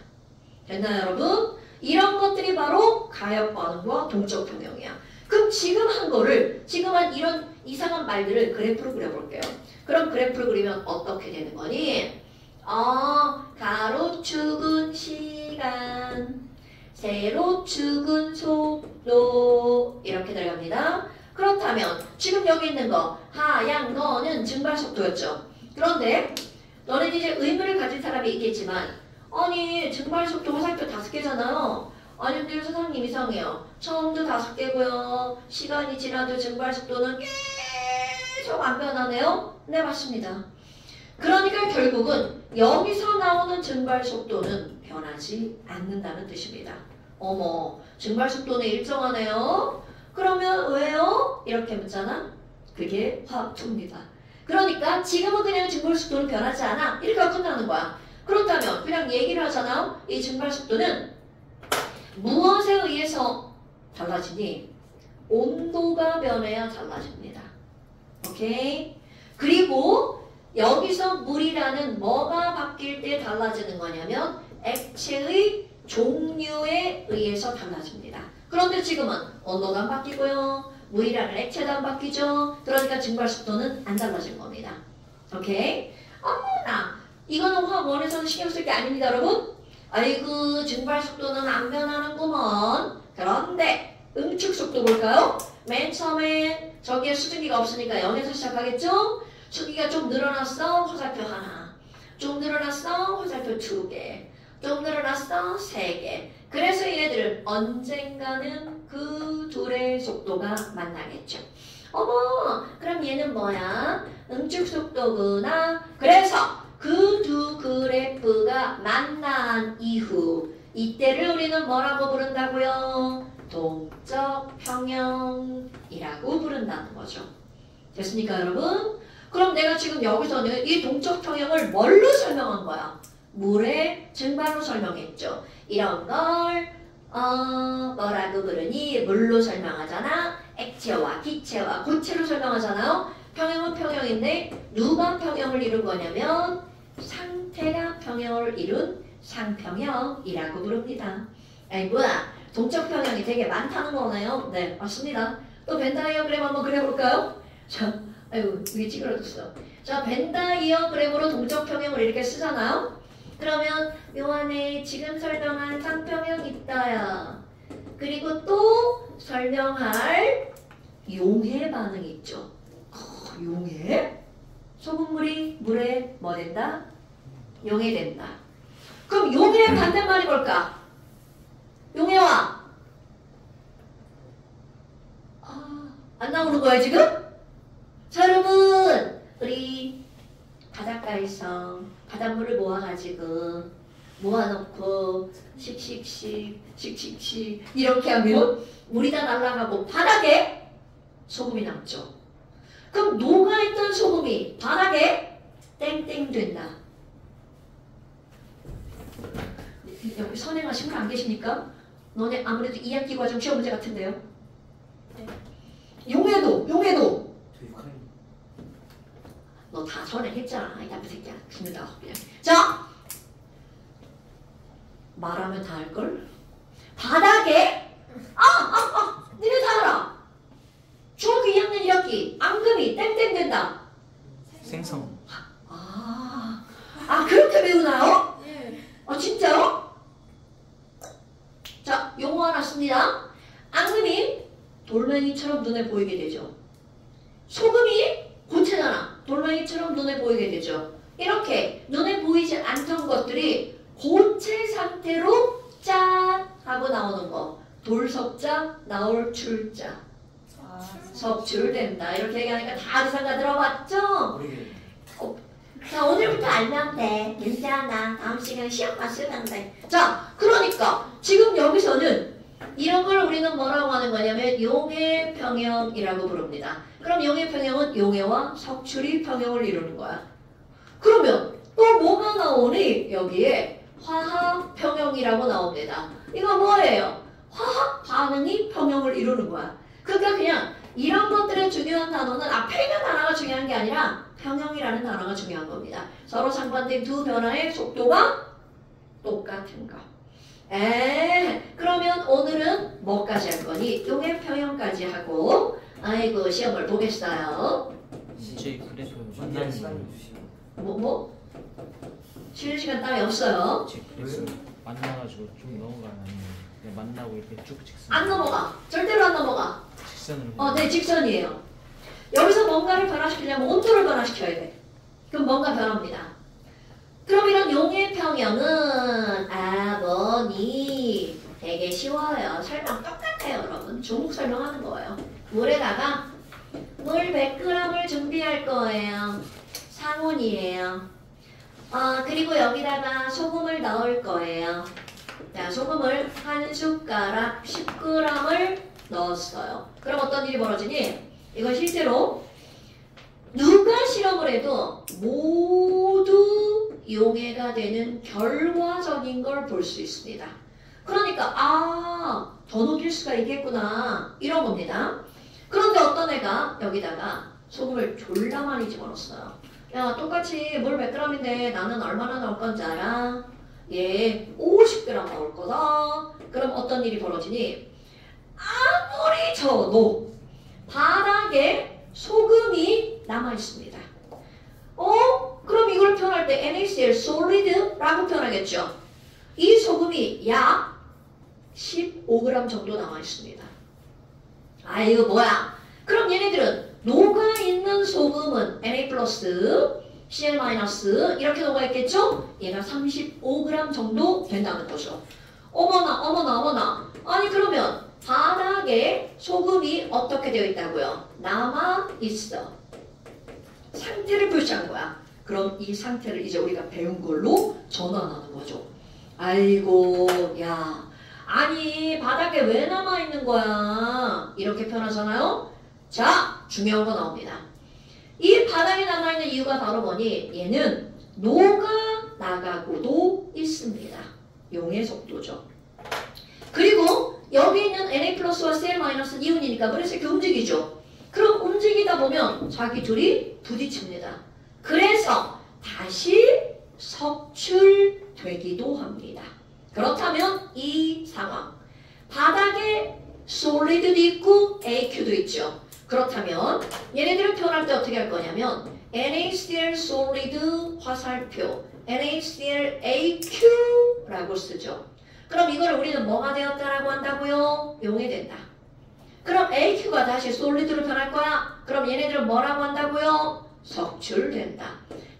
됐나요, 여러분? 이런 것들이 바로 가역 반응과 동적 평형이야. 그럼 지금 한 거를, 지금 한 이런 이상한 말들을 그래프로 그려볼게요. 그럼 그래프를 그리면 어떻게 되는 거니? 가로축은 시간, 세로축은 속도 이렇게 들어갑니다. 그렇다면 지금 여기 있는 거 하얀 거는 증발 속도였죠. 그런데 너는 이제 의문을 가진 사람이 있겠지만 아니 증발 속도 화살표 5개잖아요. 아니 근데 선생님 이상해요. 처음도 5개고요. 시간이 지나도 증발 속도는 계속 안 변하네요. 네 맞습니다. 그러니까 결국은 여기서 나오는 증발 속도는 변하지 않는다는 뜻입니다. 어머 증발 속도는 일정하네요. 그러면 왜요? 이렇게 묻잖아. 그게 화투입니다. 그러니까 지금은 그냥 증발 속도는 변하지 않아. 이렇게 하고 끝나는 거야. 그렇다면 그냥 얘기를 하잖아. 이 증발 속도는 무엇에 의해서 달라지니? 온도가 변해야 달라집니다. 오케이? 그리고 여기서 물이라는 뭐가 바뀔 때 달라지는 거냐면 액체의 종류에 의해서 달라집니다. 그런데 지금은 온도도 안 바뀌고요. 물이라는 액체도 안 바뀌죠. 그러니까 증발 속도는 안 달라진 겁니다. 오케이? 어머나 이거는 화학원에서는 신경 쓸 게 아닙니다, 여러분. 아이고 증발 속도는 안 변하는구먼. 그런데 응축 속도 볼까요? 맨 처음에 저기에 수증기가 없으니까 0에서 시작하겠죠? 수증기가 좀 늘어났어. 화살표 하나. 좀 늘어났어. 화살표 2개. 좀 늘어났어. 3개. 그래서 얘네들은 언젠가는 그 둘의 속도가 만나겠죠. 어머 그럼 얘는 뭐야? 응축 속도구나. 그래서 그 두 그래프가 만난 이후 이때를 우리는 뭐라고 부른다고요? 동적 평형이라고 부른다는 거죠. 됐습니까, 여러분? 그럼 내가 지금 여기서는 이 동적 평형을 뭘로 설명한 거야? 물의 증발로 설명했죠. 이런 걸 뭐라고 부르니? 물로 설명하잖아. 액체와 기체와 고체로 설명하잖아요. 평형은 평형인데 누가 평형을 이룬 거냐면 상태가 평형을 이룬 상평형이라고 부릅니다. 아이 뭐야? 동적 평형이 되게 많다는 거네요. 네, 맞습니다. 또 벤 다이어그램 한번 그려볼까요? 자, 아이고 이게 찌그러졌어. 자, 벤 다이어그램으로 동적 평형을 이렇게 쓰잖아요. 그러면 요 안에 지금 설명한 상평형 있다야. 그리고 또 설명할 용해 반응 있죠. 용해? 소금물이 물에 뭐 된다? 용해된다. 그럼 용해의 반대말이 뭘까? 용해와 안 나오는 거야 지금? 자 여러분 우리 바닷가에서 바닷물을 모아가지고 모아놓고 씩씩씩 이렇게 하면 물이 다 날아가고 바닥에 소금이 남죠. 그럼 녹아있던 소금이 바닥에 땡땡 된다. 여기 선행아 친구 안 계십니까? 너네 아무래도 2학기 과정 시험 문제 같은데요? 네. 용해도 저 6학년. 너 다 선행했잖아. 이 나쁜 새끼야. 죽는다 그냥. 자 말하면 다 할걸? 바닥에 니네 다 알아. 중학교 2학년 1학기 앙금이 땡땡 된다. 생성. 그렇게 배우나요? 예. 진짜요? 자, 용어 하나 씁니다. 앙금이 돌멩이처럼 눈에 보이게 되죠. 소금이 고체잖아. 돌멩이처럼 눈에 보이게 되죠. 이렇게 눈에 보이지 않던 것들이 고체 상태로 짠 하고 나오는 거. 돌석자, 나올 출자. 석출된다. 이렇게 얘기하니까 다 기사가 들어봤죠? 모르겠네. 자, 오늘부터 알면 돼. 괜찮아. 다음 시간에 시험 봤으면 돼. 자, 그러니까 지금 여기서는 이런 걸 우리는 뭐라고 하는 거냐면 용해 평형이라고 부릅니다. 그럼 용해 평형은 용해와 석출이 평형을 이루는 거야. 그러면 또 뭐가 나오니? 여기에 화학 평형이라고 나옵니다. 이거 뭐예요? 화학 반응이 평형을 이루는 거야. 그러니까 그냥 이런 것들의 중요한 단어는 앞에 있는 단어가 중요한 게 아니라 평형이라는 단어가 중요한 겁니다. 서로 상반된 두 변화의 속도가 똑같은 거. 그러면 오늘은 뭐까지 할 거니? 용해 평형까지 하고 아이고 시험을 보겠어요. 제 그래서 준비할 만나는 시간을 주시면. 뭐? 쉬는 시간 따위 없어요. 제 그래서 만나가지고 좀 넘어가면 그냥 만나고 이렇게 쭉 직선. 안 넘어가. 절대로 안 넘어가. 직선으로. 네, 직선이에요. 여기서 뭔가를 변화시키려면 온도를 변화시켜야 돼. 그럼 뭔가 변합니다. 그럼 이런 용해 평형은 뭐니? 되게 쉬워요. 설명 똑같아요, 여러분. 중국 설명하는 거예요. 물에다가 물 100g을 준비할 거예요. 상온이에요. 그리고 여기다가 소금을 넣을 거예요. 자, 소금을 한 숟가락 10g을 넣었어요. 그럼 어떤 일이 벌어지니? 이건 실제로 누가 실험을 해도 모두 용해가 되는 결과적인 걸 볼 수 있습니다. 그러니까 더 녹일 수가 있겠구나 이런 겁니다. 그런데 어떤 애가 여기다가 소금을 졸라 많이 집어넣었어요. 야, 똑같이 물 100g인데 나는 얼마나 넣을 건지 알아? 얘 50g 넣을 거다. 그럼 어떤 일이 벌어지니? 아무리 저도 바닥에 소금이 남아있습니다. 그럼 이걸 표현할 때 NaCl solid라고 표현하겠죠. 이 소금이 약 15g 정도 남아있습니다. 이거 뭐야? 그럼 얘네들은 녹아있는 소금은 Na+, Cl- 이렇게 녹아있겠죠? 얘가 35g 정도 된다는 거죠. 어머나. 아니 그러면 바닥에 소금이 어떻게 되어 있다고요? 남아있어. 상태를 표시한 거야. 그럼 이 상태를 이제 우리가 배운 걸로 전환하는 거죠. 아이고, 야. 아니, 바닥에 왜 남아있는 거야? 이렇게 표현하잖아요? 자, 중요한 거 나옵니다. 이 바닥에 남아있는 이유가 바로 뭐니? 얘는 녹아나가고도 있습니다. 용의 속도죠. 그리고 여기 있는 Na 플러스와 Cl 마이너스는 이온이니까 그래서 이렇게 움직이죠. 그럼 움직이다 보면 자기 둘이 부딪힙니다. 그래서 다시 석출되기도 합니다. 그렇다면 이 상황, 바닥에 솔리드도 있고 AQ도 있죠. 그렇다면 얘네들을 표현할 때 어떻게 할 거냐면 NaCl 솔리드 화살표 NaCl AQ라고 쓰죠. 그럼 이걸 우리는 뭐가 되었다라고 한다고요? 용해된다. 그럼 AQ가 다시 솔리드로 변할 거야. 그럼 얘네들은 뭐라고 한다고요? 석출된다.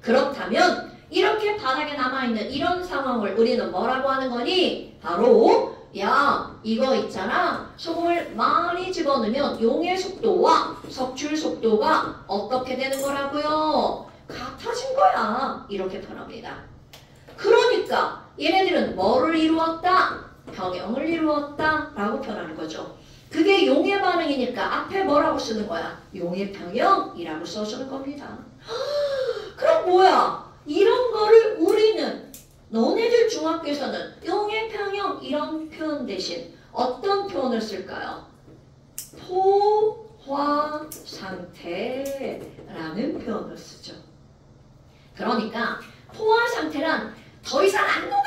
그렇다면 이렇게 바닥에 남아있는 이런 상황을 우리는 뭐라고 하는 거니? 바로 야 이거 있잖아. 소금을 많이 집어넣으면 용의 속도와 석출 속도가 어떻게 되는 거라고요? 같아진 거야. 이렇게 표현합니다. 그러니까 얘네들은 뭐를 이루었다? 평형을 이루었다 라고 표현하는 거죠. 그게 용의 반응이니까 앞에 뭐라고 쓰는 거야? 용의 평형이라고 써주는 겁니다. 그럼 뭐야? 이런 거를 우리는 너네들 중학교에서는 용의 평형 이런 표현 대신 어떤 표현을 쓸까요? 포화 상태라는 표현을 쓰죠. 그러니까 포화 상태란 더 이상 안 녹아!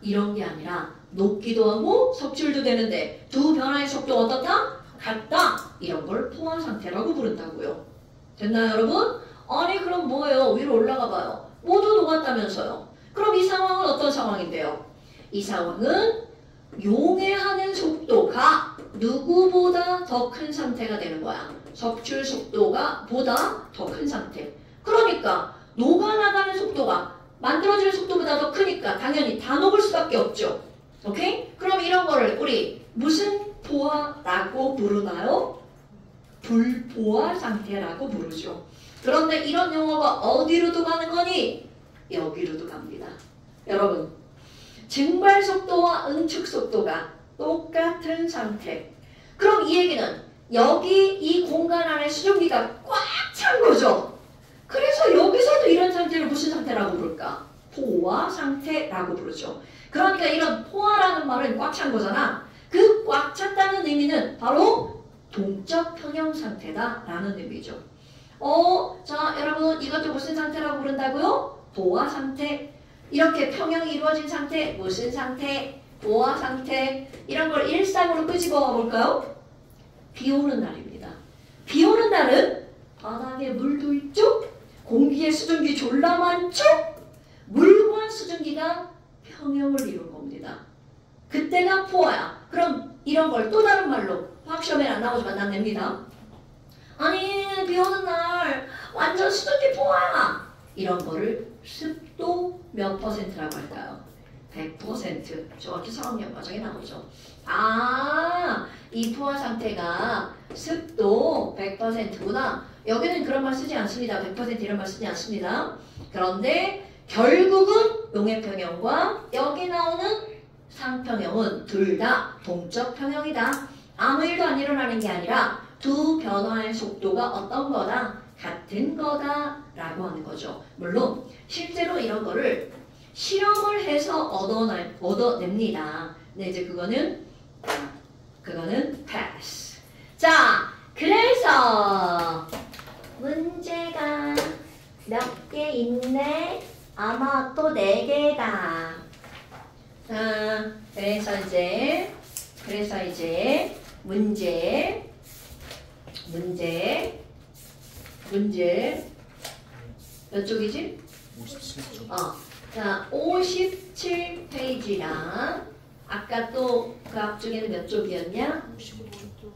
이런 게 아니라 녹기도 하고 석출도 되는데 두 변화의 속도가 어떻다? 같다! 이런 걸 포화 상태라고 부른다고요. 됐나요 여러분? 아니 그럼 뭐예요? 위로 올라가 봐요. 모두 녹았다면서요. 그럼 이 상황은 어떤 상황인데요? 이 상황은 용해하는 속도가 누구보다 더 큰 상태가 되는 거야. 석출 속도가 보다 더 큰 상태. 그러니까 녹아나가는 속도가 만들어지는 속도보다 더 크니까 당연히 다 녹을 수밖에 없죠. 오케이? 그럼 이런 거를 우리 무슨 포화라고 부르나요? 불포화 상태라고 부르죠. 그런데 이런 용어가 어디로도 가는 거니? 여기로도 갑니다. 여러분, 증발 속도와 응축 속도가 똑같은 상태. 그럼 이 얘기는 여기 이 공간 안에 수증기가 꽉 찬 거죠. 그래서 여기서도 이런 상태를 무슨 상태라고 부를까? 포화 상태라고 부르죠. 그러니까 이런 포화라는 말은 꽉 찬 거잖아. 그 꽉 찼다는 의미는 바로 동적 평형 상태다라는 의미죠. 자 여러분 이것도 무슨 상태라고 부른다고요? 포화 상태. 이렇게 평형이 이루어진 상태, 무슨 상태? 포화 상태. 이런 걸 일상으로 끄집어와 볼까요? 비 오는 날입니다. 비 오는 날은 바닥에 물도 있죠? 공기에 수증기 졸라 많죠? 물과 수증기가 평형을 이룬 겁니다. 그때가 포화야. 그럼 이런 걸 또 다른 말로 화학시험에 안 나오지만 난 냅니다. 아니 비 오는 날 완전 수증기 포화야. 이런 거를 습도 몇 %라고 할까요? 100%. 정확히 4학년 과정에 나오죠. 이 포화 상태가 습도 100%구나. 여기는 그런 말 쓰지 않습니다. 100% 이런 말 쓰지 않습니다. 그런데 결국은 용해평형과 여기 나오는 상평형은 둘 다 동적 평형이다. 아무 일도 안 일어나는 게 아니라 두 변화의 속도가 어떤 거다? 같은 거다 라고 하는 거죠. 물론 실제로 이런 거를 실험을 해서 얻어냅니다. 근데 이제 그거는 패스. 자, 그래서 문제가 몇 개 있네? 아마 또 4개다. 자, 그래서 이제 문제 몇 쪽이지? 57쪽. 자, 57페이지랑 아까 또 그 앞쪽에는 몇 쪽이었냐? 55쪽.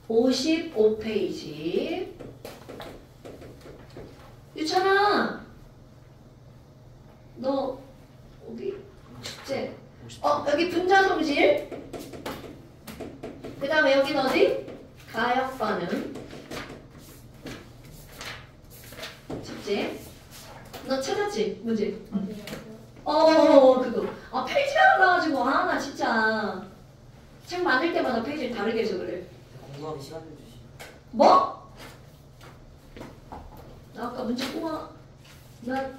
55페이지. 유찬아, 너 여기 축제. 여기 분자성질. 그 다음에 여긴 어디? 가역반응. 숙제. 너 찾았지? 뭐지? 그거. 책 많을 때마다 페이지를 다르게 해서 그래. 공부하기 시간을 주시. 뭐? 나 아까 문제 꼬마 나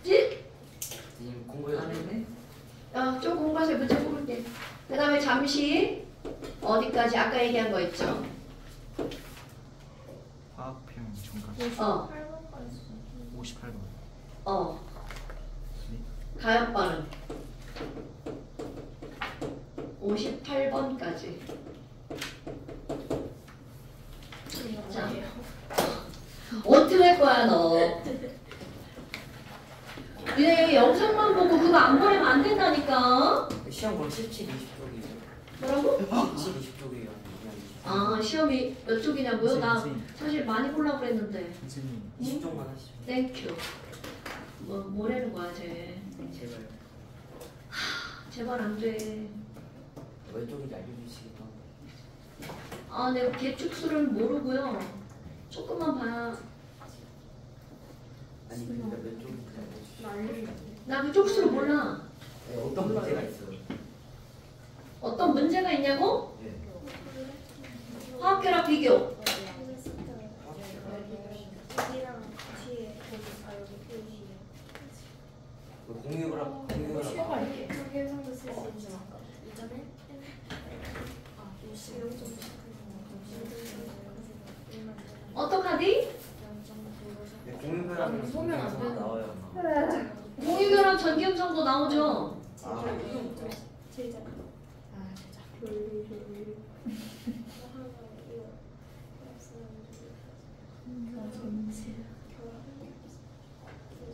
지? 선생님 공부해. 안 했네. 좀 공부해서 문제 뽑을게. 그 다음에 잠시 어디까지 아까 얘기한 거 있죠? 화학평 정각 어, 58번. 가역반은 58번까지. 자, 어떻게 할 거야 너? 니네 영상만 보고 그거 안 보내면 안 된다니까. 시험 그럼 17, 20쪽이에요. 뭐라고? 17, 20쪽이에요. 아 시험이 몇 쪽이냐고요? 나 선생님. 사실 많이 보려고 그랬는데. 선생님 20쪽만 하시죠. 땡큐. 뭐라는 거야 쟤. 제발. 제발 안 돼. 몇 쪽인지 알려주시겠다. 아 내가 개축수를 모르고요. 조금만 봐야. 아니 그러니까 몇 쪽인지 알려주시죠. 나 그 쪽수를 몰라. 네, 어떤 문제가 있어요? 어떤 문제가 있냐고? 네. 화학결합 비교. 공유랑 경계성도 쓸 수 있죠. 어떡하디? 공유랑 보면 안 되는 나와요. 공유결합 전기음성도 나오죠. 아, 제자.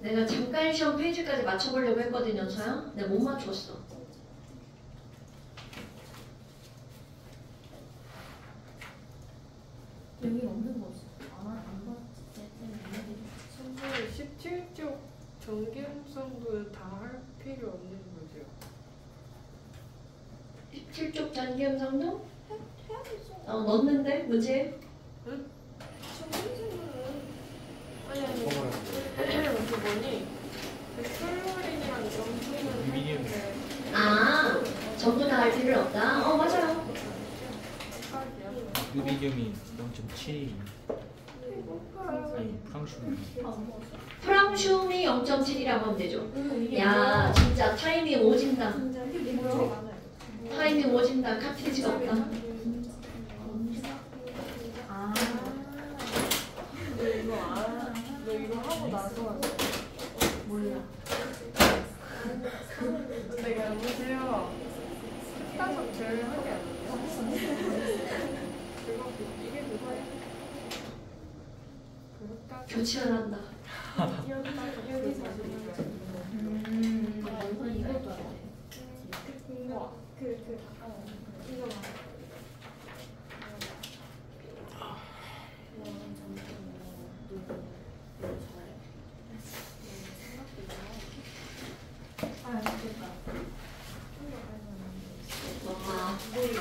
내가 잠깐 시험 페이지까지 맞춰보려고 했거든요, 저요. 내가 못 맞췄어. 여기 없는 거지. 안 봤지. 선생님 17쪽 전기음성도 다 할 필요 없는 거죠? 17쪽 전기음성도? 넣었는데 문제? 아니 그 뭐니? 그 클로린이랑 염소는 유리기름. 아, 전부 다 할 필요 없다. 맞아요. 루비디움이 0.7. 아니 프랑슈. 프랑슘이 0.7이라고 하면 되죠. 야, 진짜 타이밍 오진다. 타이밍 오진다. 카트리지가 없다. 너 이거 하고 나서 몰라. 내가 여보세요. 식단석 제일 하게 안 돼요? 그거 이게 그거야? 그렇다. 교치를 한다. 여기서 이것도 안 돼. 이거 이거 와,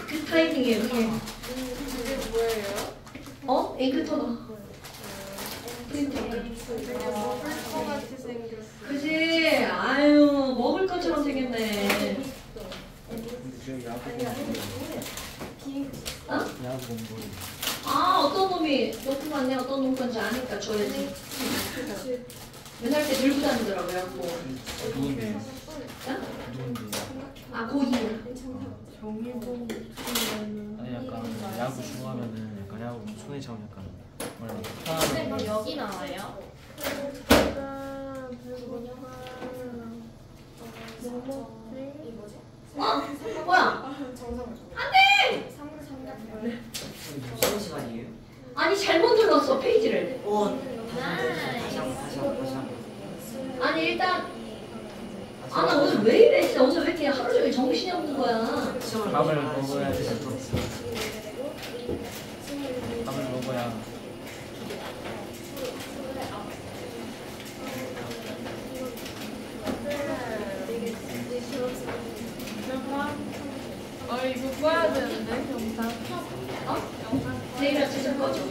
그 타이밍이에요, 그게. 이게 뭐예요? 잉크 토너. 프린트. 되게 먹을 거 같이 생겼어. 그지? 아유, 먹을 것처럼 생겼네. 근데 저 야구 어? 야구 공부. 어떤 놈이 높은 건데 어떤 놈 건지 아니까 줘야지. 맨날 때 들고 다니더라고요, 뭐. 누군데? 어? 누군데? 고2. 정의봉 아니 약간 야구 좋아하면은 약간 야구 손에 잡으면 약간 뭐라 선생님 편안하고. 여기 나와요? 뭐야? 시험 시간이에요? 아니, 잘못 눌렀어, 페이지를. 다시 한번. 아니, 일단. 나 오늘 왜 이래? 진짜 오늘 왜 이렇게 하루 종일 정신이 없는 거야? 밥을 먹어야 돼. 밥을 먹어야. 이거 꺼야 되는데 영상. 내일 아침 꺼줘.